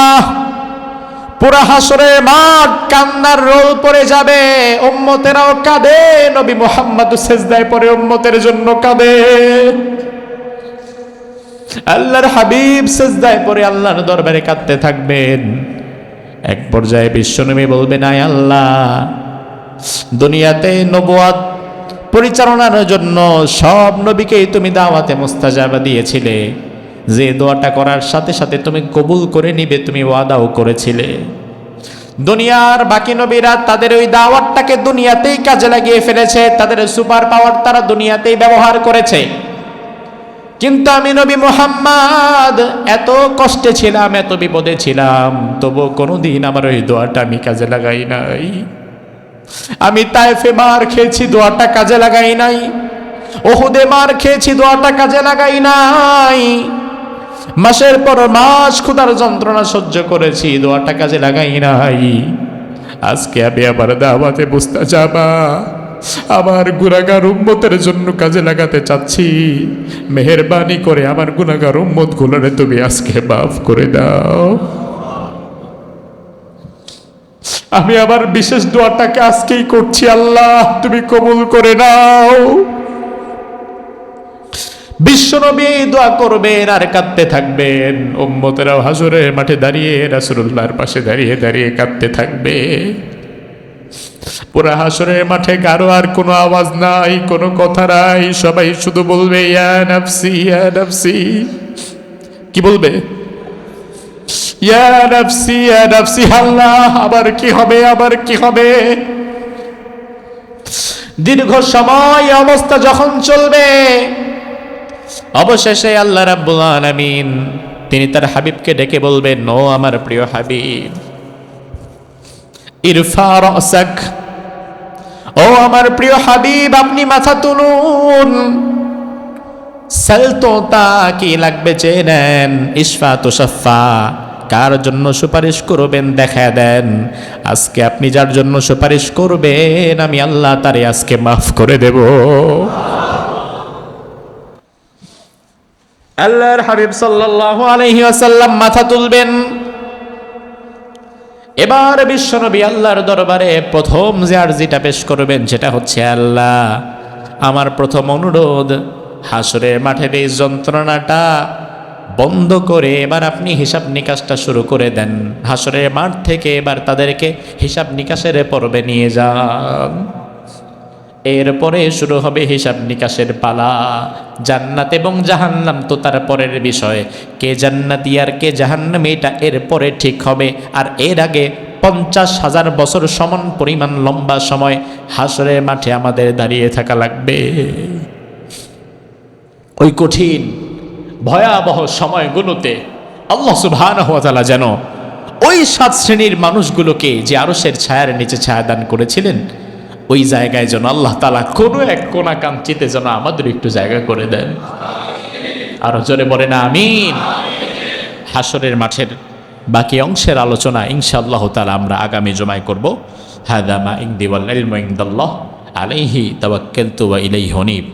পুরা হাসরের মাঠ কান্নার রোল পড়ে যাবে, উম্মতেরাও কাঁদে, নবী মুহাম্মদ সিজদায় পড়ে উম্মতের জন্য কাঁদে। আল্লাহর হাবিব সিজদায় পড়ে আল্লাহর দরবারে কাঁদতে থাকবেন। এক পর্যায়ে বিশ্বনবী বলবেন আয় আল্লাহ, দুনিয়াতে নবুয়ত পরিচালনার জন্য সব নবীকেই তুমি দাওয়াতে মুস্তাজাবা দিয়েছিলে, যে দোয়াটা করার সাথে সাথে তুমি কবুল করে নিবে তুমি ওয়াদাও করেছিলে। দুনিয়ার বাকি নবীরা তাদের ওই দাওয়াতটাকে দুনিয়াতেই কাজে লাগিয়ে ফেলেছে, তাদের সুপার পাওয়ার তারা দুনিয়াতেই ব্যবহার করেছে। কিন্তু আমি নবী মুহাম্মদ এত কষ্টে ছিলাম, এত বিপদে ছিলাম, তবু কোনোদিন আমার ওই দোয়াটা আমি কাজে লাগাই নাই। আমি তায়েফে মার খেয়েছি, দোয়াটা কাজে লাগাই নাই। উহুদে মার খেয়েছি, দোয়াটা কাজে লাগাই নাই। মাসের পর মাস ক্ষুধার যন্ত্রণা সহ্য করেছি, দোয়াটা কাজে লাগাই নাই। আজকে আমি আবার দাওয়াতে মুস্তাজাবা আমার গুনাহগার উম্মতের জন্য কাজে লাগাতে চাচ্ছি। মেহেরবানি করে আমার গুনাহগার উম্মত গুলোরে তুমি আজকে মাফ করে দাও। আমি আবার বিশেষ দোয়াটাকে আজকেই করছি, আল্লাহ তুমি কবুল করে নাও। বিশ্বনবী দোয়া করবেন আর কাঁদতে থাকবেন, উম্মতেরাও হাসরের মাঠে দাঁড়িয়ে রাসূলুল্লাহর পাশে দাঁড়িয়ে দাঁড়িয়ে কাঁদতে থাকবে। পুরা হাসরের মাঠে কারো আর কোনো আওয়াজ নাই, কোনো কথা নাই, সবাই শুধু বলবে ইয়া নাফসি ইয়া নাফসি। কি বলবে? ইয়া নাফসি ইয়া নাফসি। আল্লাহ আবার কি হবে, আবার কি হবে? দীর্ঘ সময় অবস্থা যখন চলবে, অবশেষে আল্লাহ রাব্বুল আলামিন তিনি তার হাবিবকে ডেকে বলবেন ও আমার প্রিয় হাবিব, ইরফা রাসাক, ও আমার প্রিয় হাবিব আপনি মাথা তুলুন। সালতো তা কি লাগবে চেয়ে নেন, ইশফা তুশাফা, কার জন্য সুপারিশ করবেন দেখা দেন। আজকে আপনি যার জন্য সুপারিশ করবেন আমি আল্লাহ তারে আজকে মাফ করে দেব। আল্লাহর হাবিব সাল্লাল্লাহু আলাইহি ওয়াসাল্লাম মাথা তুলবেন। এবার বিশ্বনবী আল্লাহর দরবারে প্রথম যে আরজিটা পেশ করবেন সেটা হচ্ছে আল্লাহ আমার প্রথম অনুরোধ, হাসরের মাঠের এই যন্ত্রণাটা বন্ধ করে এবার আপনি হিসাব নিকাশটা শুরু করে দেন। হাসরের মাঠ থেকে এবার তাদেরকে হিসাব নিকাশের পর্বে নিয়ে যান। এরপরে শুরু হবে হিসাব নিকাশের পালা। জান্নাত এবং জাহান্নাম তো তার পরের বিষয়, কে জান্নাতি আর কে জাহান্নামী এটা এরপরে ঠিক হবে। আর এর আগে 50,000 বছর সমান পরিমাণ লম্বা সময় হাসরের মাঠে আমাদের দাঁড়িয়ে থাকা লাগবে। ওই কঠিন ভয়াবহ সময়গুলোতে আল্লাহ সুবহানাহু ওয়া তাআলা যেন ওই 7 শ্রেণীর মানুষগুলোকে যে আরশের ছায়ার নিচে ছায়া দান করেছিলেন, ওই জায়গায় যেন আল্লাহ তাআলা কোনো এক কোনা কাঞ্চিতে যেন আমাদের একটু জায়গা করে দেন। আরো জোরে বলেন আমিন। হাসরের মাঠের বাকি অংশের আলোচনা ইনশাআল্লাহ তাআলা আমরা আগামী জুমায় করব। হাদা মা ইনদি ওয়াল ইলমু ইনদাল্লাহ আলাইহি তাওয়াক্কালতু ওয়া ইলাইহি উনীব।